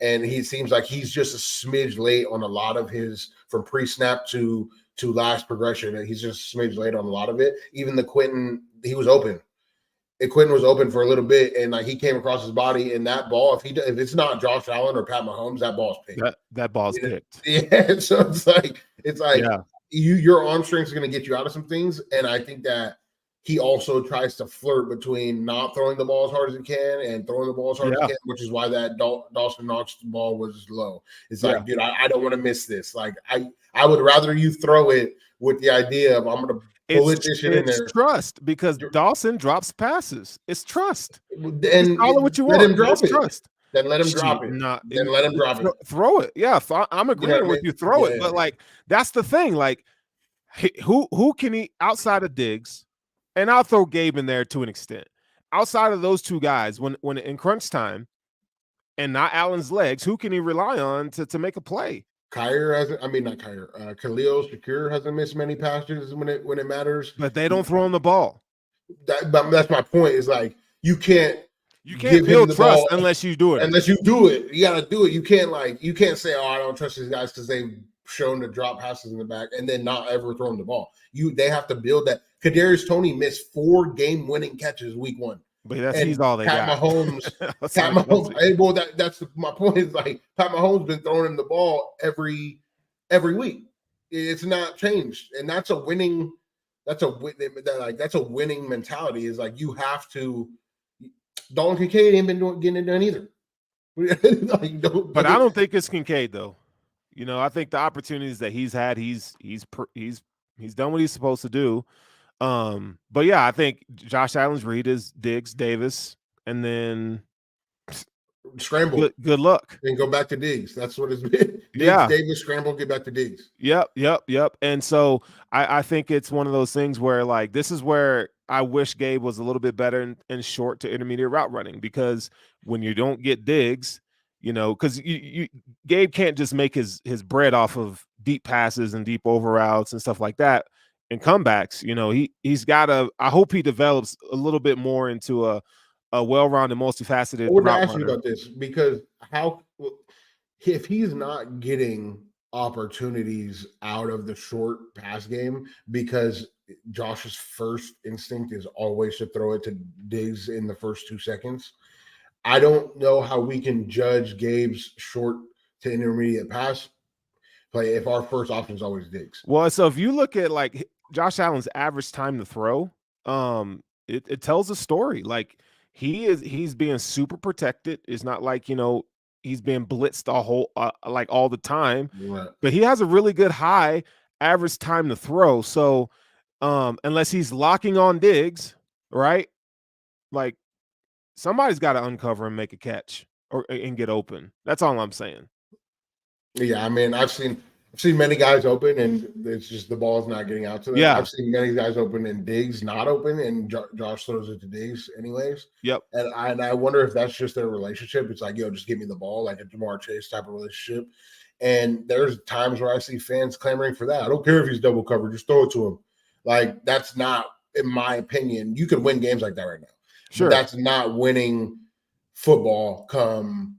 And he seems like he's just a smidge late on a lot of his from pre-snap to last progression, and he's just a smidge late on a lot of it. Even the Quentin, he was open. Quentin was open for a little bit, and like he came across his body, and that ball, if it's not Josh Allen or Pat Mahomes, that ball's picked. That ball's picked. Yeah, so it's like your arm strength is going to get you out of some things, and I think that he also tries to flirt between not throwing the ball as hard as he can and throwing the ball as hard as he can, which is why that Dawson Knox ball was low. It's like, dude, I don't want to miss this. Like, I would rather you throw it with the idea of I'm going to bullet this shit in there. It's trust because Dawson drops passes. It's trust. And call it what you want. Let him drop it. Trust. Then let him drop it. Then let him drop it. Throw it. Yeah, I'm agreeing with you. Throw it. But like, that's the thing. Like, who can he outside of Diggs? And I'll throw Gabe in there to an extent. Outside of those two guys, when in crunch time, and not Allen's legs, who can he rely on to make a play? Khalil Shakir hasn't missed many passes when it matters. But they don't throw him the ball. That's my point. Is like you can't build trust unless you do it. Unless you do it, you got to do it. You can't say, "Oh, I don't trust these guys" because they've shown to drop passes in the back and then not ever throw them the ball. They have to build that. Kadarius Toney missed 4 game-winning catches week 1. But he's all they got. Pat Mahomes. Hey, well, that's my point. Is like Pat Mahomes been throwing him the ball every week. It's not changed, and that's a winning. That's a winning mentality. Is like you have to. Dalton Kincaid ain't been getting it done either. But I don't think it's Kincaid though. You know, I think the opportunities that he's had, he's done what he's supposed to do. But yeah, I think Josh Allen's read is Diggs, Davis, and then scramble. Good luck. And go back to Diggs. That's what it's been. Davis scramble, get back to Diggs. Yep. And so I think it's one of those things where like this is where I wish Gabe was a little bit better in short to intermediate route running, because when you don't get Diggs, you know, because Gabe can't just make his bread off of deep passes and deep over routes and stuff like that and comebacks. You know, he's got to. I hope he develops a little bit more into a well-rounded, multifaceted. I would ask you about this because if he's not getting opportunities out of the short pass game, because Josh's first instinct is always to throw it to Diggs in the first 2 seconds. I don't know how we can judge Gabe's short to intermediate pass play if our first option is always Diggs. Well, so if you look at like Josh Allen's average time to throw, it tells a story. Like he's being super protected. It's not like, you know, he's being blitzed all the time, right. But he has a really good high average time to throw. So unless he's locking on Diggs, right? Like somebody's got to uncover and make a catch and get open. That's all I'm saying. Yeah, I mean, I've seen many guys open and it's just the ball's not getting out to them. Yeah. I've seen many guys open and Diggs not open, and Josh throws it to Diggs anyways. Yep. And I wonder if that's just their relationship. It's like, yo, just give me the ball, like a Jamar Chase type of relationship. And there's times where I see fans clamoring for that. I don't care if he's double covered, just throw it to him. Like, that's not, in my opinion, you can win games like that right now. Sure. That's not winning football come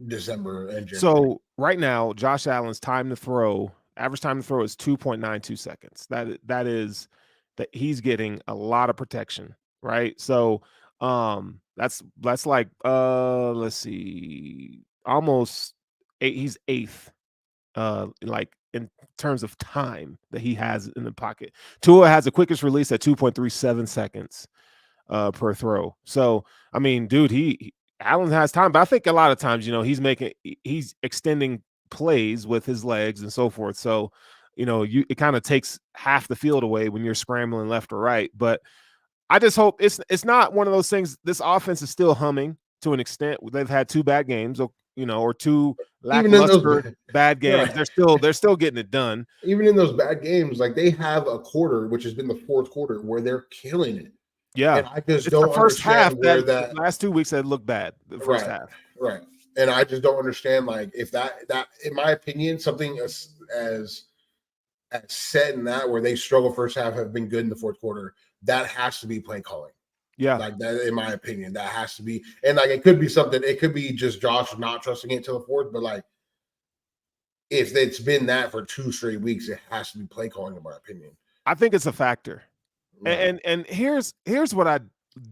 December and January. So right now, Josh Allen's average time to throw is 2.92 seconds. That is that he's getting a lot of protection, right? So that's like let's see, almost he's 8th like in terms of time that he has in the pocket. Tua has the quickest release at 2.37 seconds per throw. So I mean, dude, Allen has time, but I think a lot of times, you know, he's extending plays with his legs and so forth. So, you know, it kind of takes half the field away when you're scrambling left or right. But I just hope it's not one of those things. This offense is still humming to an extent. They've had 2 bad games, you know, or 2 lackluster bad games. Right. They're still getting it done. Even in those bad games, like they have a quarter, which has been the 4th quarter, where they're killing it. Yeah, and I just don't understand where that last 2 weeks that looked bad. The first half, right? And I just don't understand, like, if that in my opinion, something as set in that where they struggle first half have been good in the 4th quarter. That has to be play calling. Yeah, like that in my opinion, that has to be. And like it could be something. It could be just Josh not trusting it till the 4th. But like, if it's been that for 2 straight weeks, it has to be play calling, in my opinion. I think it's a factor. Right. And here's what I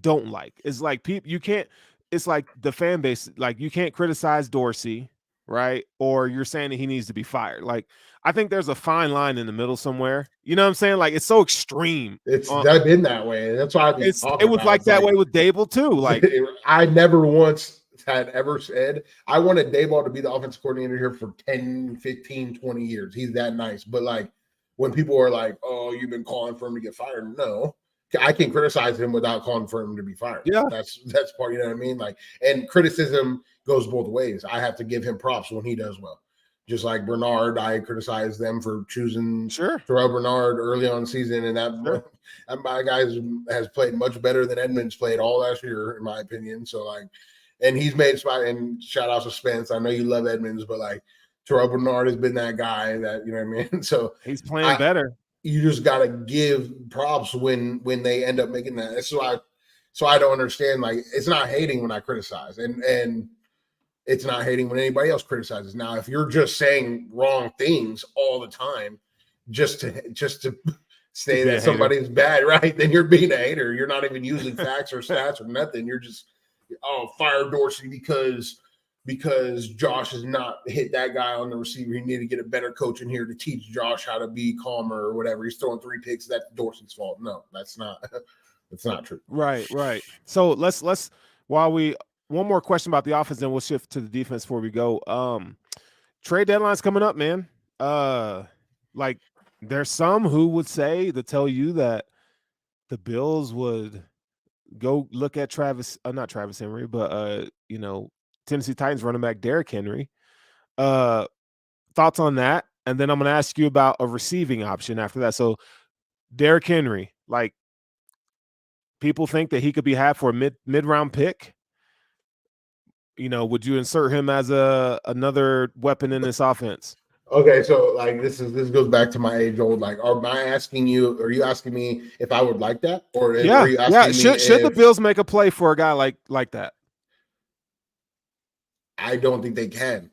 don't like is like you can't. It's like the fan base, like you can't criticize Dorsey, right? Or you're saying that he needs to be fired. Like I think there's a fine line in the middle somewhere. You know what I'm saying? Like it's so extreme. It's been that way. That's why it was like that way with Daboll too. Like I never once had ever said I wanted Daboll to be the offensive coordinator here for 10, 15, 20 years. He's that nice. But like when people are like, oh, you've been calling for him to get fired. No, I can criticize him without calling for him to be fired. Yeah. That's part, you know what I mean? Like, and criticism goes both ways. I have to give him props when he does well. Just like Bernard, I criticize them for choosing Terrell Bernard early on in the season. And that my guy has played much better than Edmonds played all last year, in my opinion. So like, and he's made spot. And shout out to Spence. I know you love Edmonds, but like Terrell Bernard has been that guy that you know what I mean. So he's playing better. You just got to give props when they end up making that. That's why. So I don't understand. Like it's not hating when I criticize, and it's not hating when anybody else criticizes. Now, if you're just saying wrong things all the time, just to say that somebody's bad, right? Then you're being a hater. You're not even using facts or stats or nothing. You're just, fire Dorsey because Josh has not hit that guy on the receiver. He needed to get a better coach in here to teach Josh how to be calmer or whatever. He's throwing 3 picks. That's Dorsey's fault. No, that's not. That's not true. Right. So let's one more question about the offense, then we'll shift to the defense before we go. Trade deadline's coming up, man. Like there's some who would say to tell you that the Bills would go look at not Travis Henry, but Tennessee Titans running back Derrick Henry. Thoughts on that? And then I'm going to ask you about a receiving option after that. So Derrick Henry, like people think that he could be had for a mid-round pick. Would you insert him as another weapon in this offense? Okay, so like this goes back to my age old. Like, are you asking me if I would like that, or are you asking me should the Bills make a play for a guy like that? I don't think they can.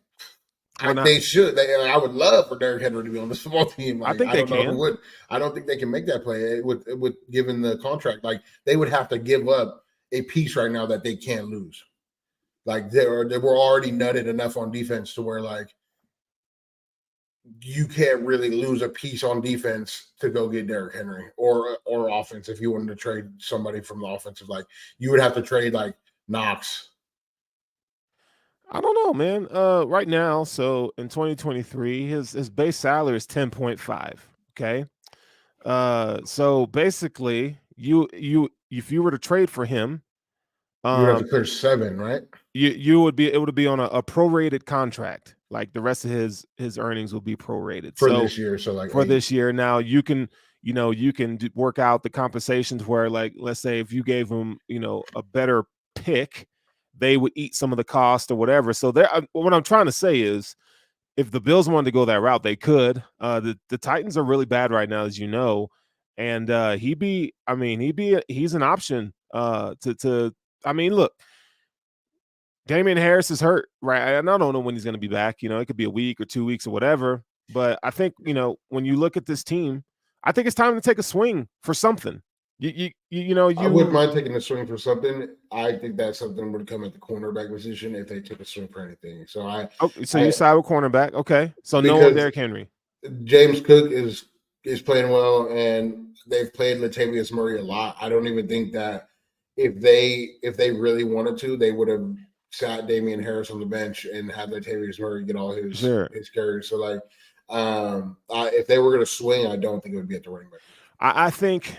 They should. I would love for Derrick Henry to be on this football team. Like, I think they can. I don't think they can make that play. It would given the contract. Like they would have to give up a piece right now that they can't lose. Like they were already nutted enough on defense to where like you can't really lose a piece on defense to go get Derrick Henry or offense. If you wanted to trade somebody from the offensive, like you would have to trade like Knox. I don't know, man. Right now, so in 2023, his base salary is 10.5. Okay. So basically, you if you were to trade for him, you would have to clear 7, right? It would be on a prorated contract. Like the rest of his earnings will be prorated for this year. So like for 8. This year, now you can work out the compensations where, like, let's say if you gave him a better pick, they would eat some of the cost or whatever. So what I'm trying to say is, if the Bills wanted to go that route, they could. The Titans are really bad right now, as you know, and he's an option. Look, Damian Harris is hurt, right? And I don't know when he's going to be back. It could be a week or 2 weeks or whatever. But I think when you look at this team, I think it's time to take a swing for something. I wouldn't mind taking a swing for something. I think that something would come at the cornerback position if they took a swing for anything. So you side with cornerback, okay? So no Derrick Henry. James Cook is playing well, and they've played Latavius Murray a lot. I don't even think that if they really wanted to, they would have sat Damian Harris on the bench and had Latavius Murray get all his carries. So like, if they were going to swing, I don't think it would be at the running back. I think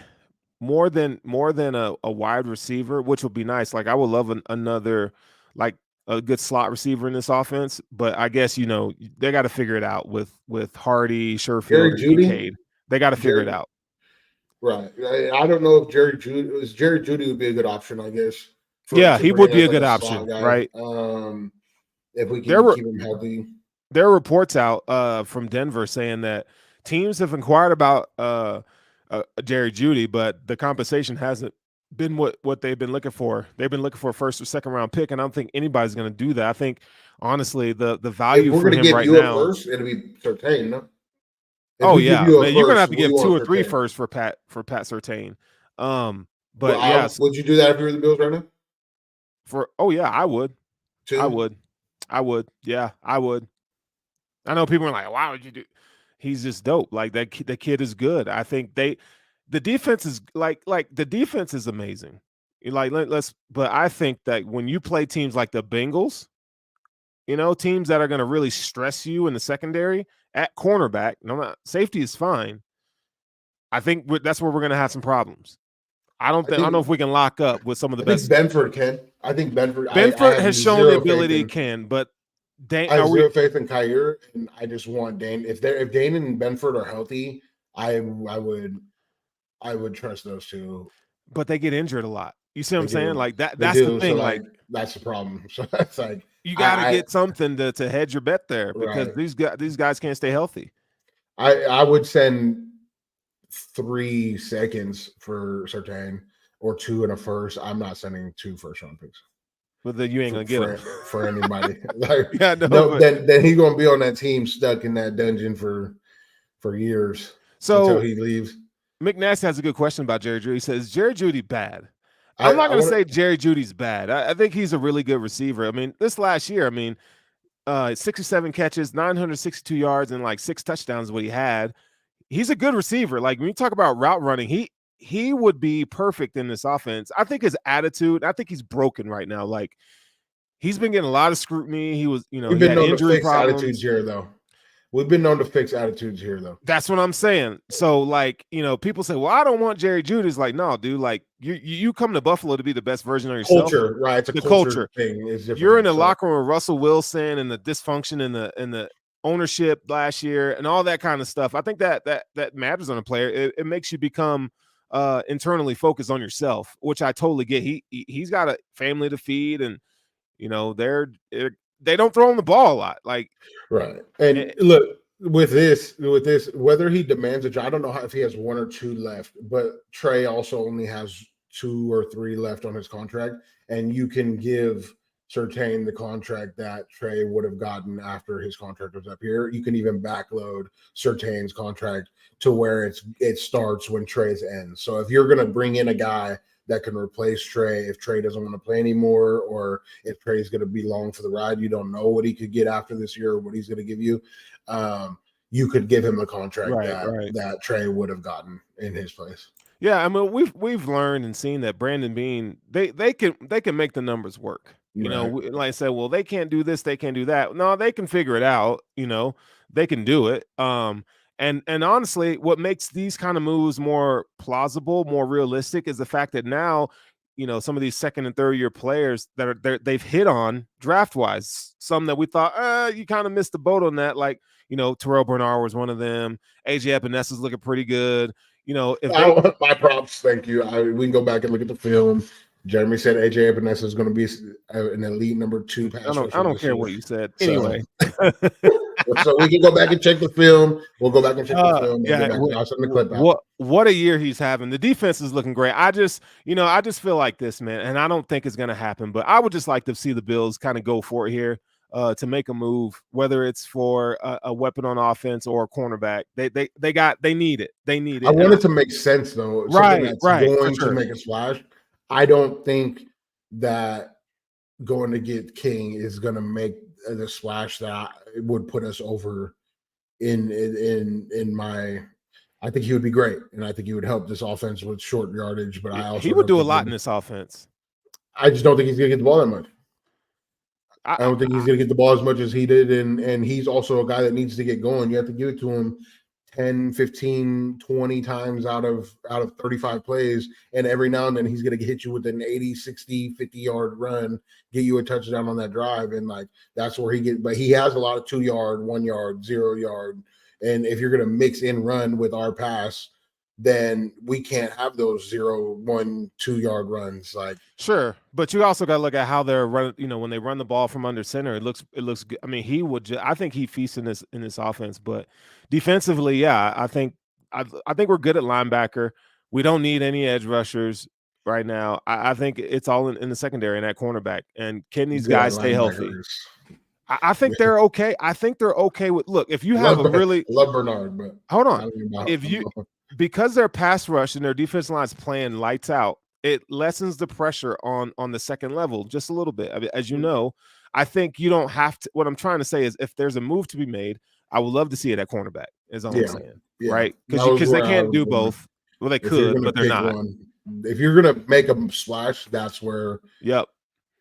more than a wide receiver, which would be nice. Like I would love another like a good slot receiver in this offense, but I guess they got to figure it out with Hardy, Sherfield, and Kincaid. They got to figure it out. Right. I don't know if Jerry Jeudy would be a good option, I guess. He would be a good option, right? If we can keep him healthy. There are reports out from Denver saying that teams have inquired about Jerry Jeudy, but the compensation hasn't been what they've been looking for. They've been looking for a first or second round pick, and I don't think anybody's going to do that. I think honestly, the value for him right now, first, it'll be Surtain, no? You're gonna have to give 2 or 3 first for Pat Surtain. Would you do that if you were the Bills right now? I would. 2? I would. Yeah, I would. I know people are like, why would you do? He's just dope. Like the kid is good. I think the defense is like the defense is amazing. But I think that when you play teams like the Bengals, teams that are going to really stress you in the secondary at cornerback, safety is fine. I think that's where we're going to have some problems. I don't know if we can lock up with some of the best. Benford can. I think Benford has shown the ability can, but I have zero faith in Kyer, and I just want Dane. If Dane and Benford are healthy, I would trust those two. But they get injured a lot. You see what I'm They saying? do. Like that. They That's do. the thing. So Like that's the problem. So that's like you got to I get something to hedge your bet there because right. these guys can't stay healthy. I would send 3 seconds for Surtain or 2 and a first. I'm not sending 2 first-round picks But then you ain't gonna get them for anybody. Like, yeah, no. no, then he's gonna be on that team stuck in that dungeon for years until So he leaves. McNass has a good question about Jerry Jeudy. He says, Jerry Jeudy bad? I I'm not going to wanna, say Jerry Judy's bad. I think he's a really good receiver. I mean, this last year, 67 catches, 962 yards, and like 6 touchdowns is what he had. He's a good receiver. Like when you talk about route running, he would be perfect in this offense. I think his attitude, I think he's broken right now. Like he's been getting a lot of scrutiny. He was, we've he been had known to injury fix attitudes problems. here, though. We've been known to fix attitudes here, though. That's what I'm saying. So, like, people say, "Well, I don't want Jerry Jeudy." It's like, no, dude. Like, you come to Buffalo to be the best version of yourself. Culture, right? It's a the culture thing. Is different. You're in the locker room with Russell Wilson and the dysfunction in the ownership last year and all that kind of stuff. I think that matters on a player. It makes you become internally focused on yourself, which I totally get. He's got a family to feed, and they don't throw him the ball a lot. Like, right. And look, with this, whether he demands a job, I don't know if he has 1 or 2 left, but Trey also only has 2 or 3 left on his contract, and you can give Surtain the contract that Trey would have gotten after his contract was up here. You can even backload Surtain's contract to where it starts when Trey's ends. So if you're going to bring in a guy that can replace Trey if Trey doesn't want to play anymore, or if Trey's going to be long for the ride, you don't know what he could get after this year or what he's going to give you. You could give him a contract that Trey would have gotten in his place. Yeah, I mean, we've learned and seen that Brandon Beane, they can make the numbers work. Like I said, well, they can't do this, they can't do that. No, they can figure it out. They can do it. And honestly, what makes these kind of moves more plausible, more realistic, is the fact that now, some of these second and third year players that they've hit on draft wise, some that we thought, you kind of missed the boat on that. Like, Terrell Bernard was one of them. AJ Epinesa is looking pretty good. If my props, thank you. We can go back and look at the film. Jeremy said AJ Epinesa is going to be an elite number 2 pass rusher. I don't care what you said. Anyway. So we can go back and check the film. We'll go back and check the film. I'll send the clip out. What a year he's having. The defense is looking great. I just feel like this, man, and I don't think it's going to happen, but I would just like to see the Bills kind of go for it here to make a move, whether it's for a weapon on offense or a cornerback. They need it. They need it. I want it to make sense, though. Right. Going to make a splash. I don't think that going to get King is going to make the splash that would put us over in my. I think he would be great, and I think he would help this offense with short yardage. But he would do a lot in this offense. I just don't think he's going to get the ball that much. I don't think he's going to get the ball as much as he did, and he's also a guy that needs to get going. You have to give it to him 10, 15, 20 times out of 35 plays, and every now and then he's going to hit you with an 80, 60, 50-yard run, get you a touchdown on that drive, and like that's where but he has a lot of 2-yard, 1-yard, 0-yard, and if you're going to mix in run with our pass, then we can't have those 0, 1, 2-yard runs. Like, sure, but you also got to look at how they're running. When they run the ball from under center, it looks good. I mean, I think he feasts in this offense, but defensively, yeah, I think we're good at linebacker. We don't need any edge rushers right now. I think it's all in the secondary and at cornerback. And can these guys stay healthy? I think they're okay. I think they're okay with. Look, if you have love Bernard, but hold on, because their pass rush and their defense line's playing lights out, it lessens the pressure on the second level just a little bit. I mean, as you know, I think you don't have to. What I'm trying to say is, if there's a move to be made, I would love to see it at cornerback. Is all I'm saying, right? Because they can't do both. Well, they could, but they're not. If you're gonna make a splash, that's where. Yep.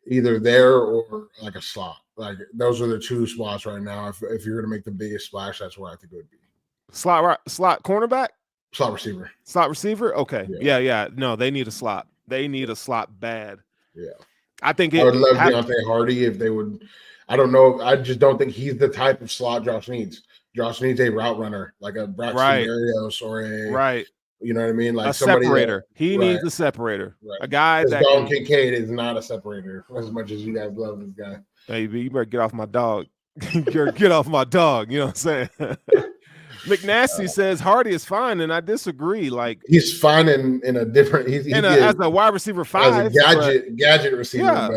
Either there or like a slot. Like those are the 2 spots right now. If you're gonna make the biggest splash, that's where I think it would be. Slot cornerback. Slot receiver. Slot receiver? Okay. Yeah. No, they need a slot. They need a slot bad. Yeah. I think I would love Deontay Hardy if they would. I don't know. I just don't think he's the type of slot Josh needs. Josh needs a route runner, like a Braxton Berrios or a You know what I mean? Like A somebody separator. He right, needs a separator. right. A guy Because that Dalton can, Kincaid is not a separator as much as you guys love this guy. baby, you better get off my dog. Get off my dog. You know what I'm saying? McNasty says Hardy is fine, and I disagree. Like He's fine in a different. as a wide receiver 5, as a gadget receiver, Yeah.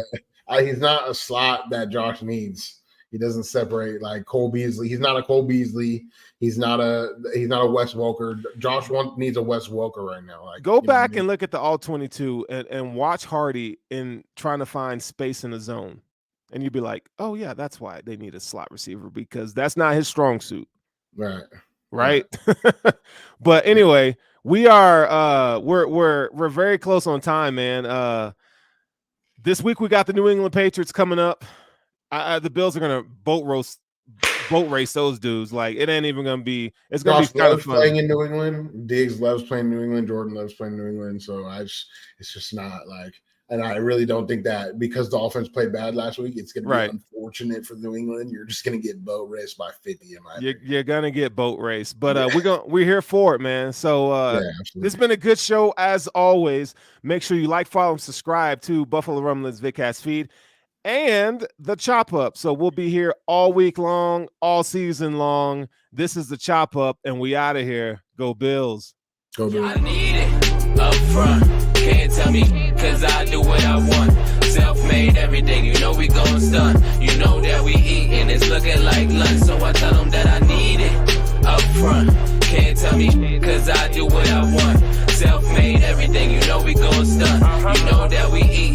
but he's not a slot that Josh needs. He doesn't separate like Cole Beasley. He's not a Cole Beasley. He's not a Wes Welker. Josh needs a Wes Welker right now. Like go back and look at the all 22 and watch Hardy in trying to find space in the zone, and you'd be like, oh yeah, that's why they need a slot receiver, because that's not his strong suit. Right. But anyway, we're very close on time, man. This week we got the New England Patriots coming up. The Bills are gonna boat race those dudes. Like it ain't even gonna be. It's gonna Josh be kind of loves fun. playing in New England. Diggs loves playing New England. Jordan loves playing New England. So it's just not like. And I really don't think that because the offense played bad last week, it's going to be unfortunate for New England. You're just going to get boat raced by 50 in my opinion. You're going to get boat raced, but we're here for it, man. So this has been a good show as always. Make sure you like, follow, and subscribe to Buffalo Rumblings Vidcast feed and the Chop Up. So we'll be here all week long, all season long. This is the Chop Up, and we out of here. Go Bills. Go Bills. I need it up front. Can't tell me, cause I do what I want. Self-made everything, you know we gon' stun. You know that we eat and it's looking like lunch. So I tell them that I need it up front. Can't tell me, cause I do what I want. Self-made everything, you know we gon' stun. You know that we eat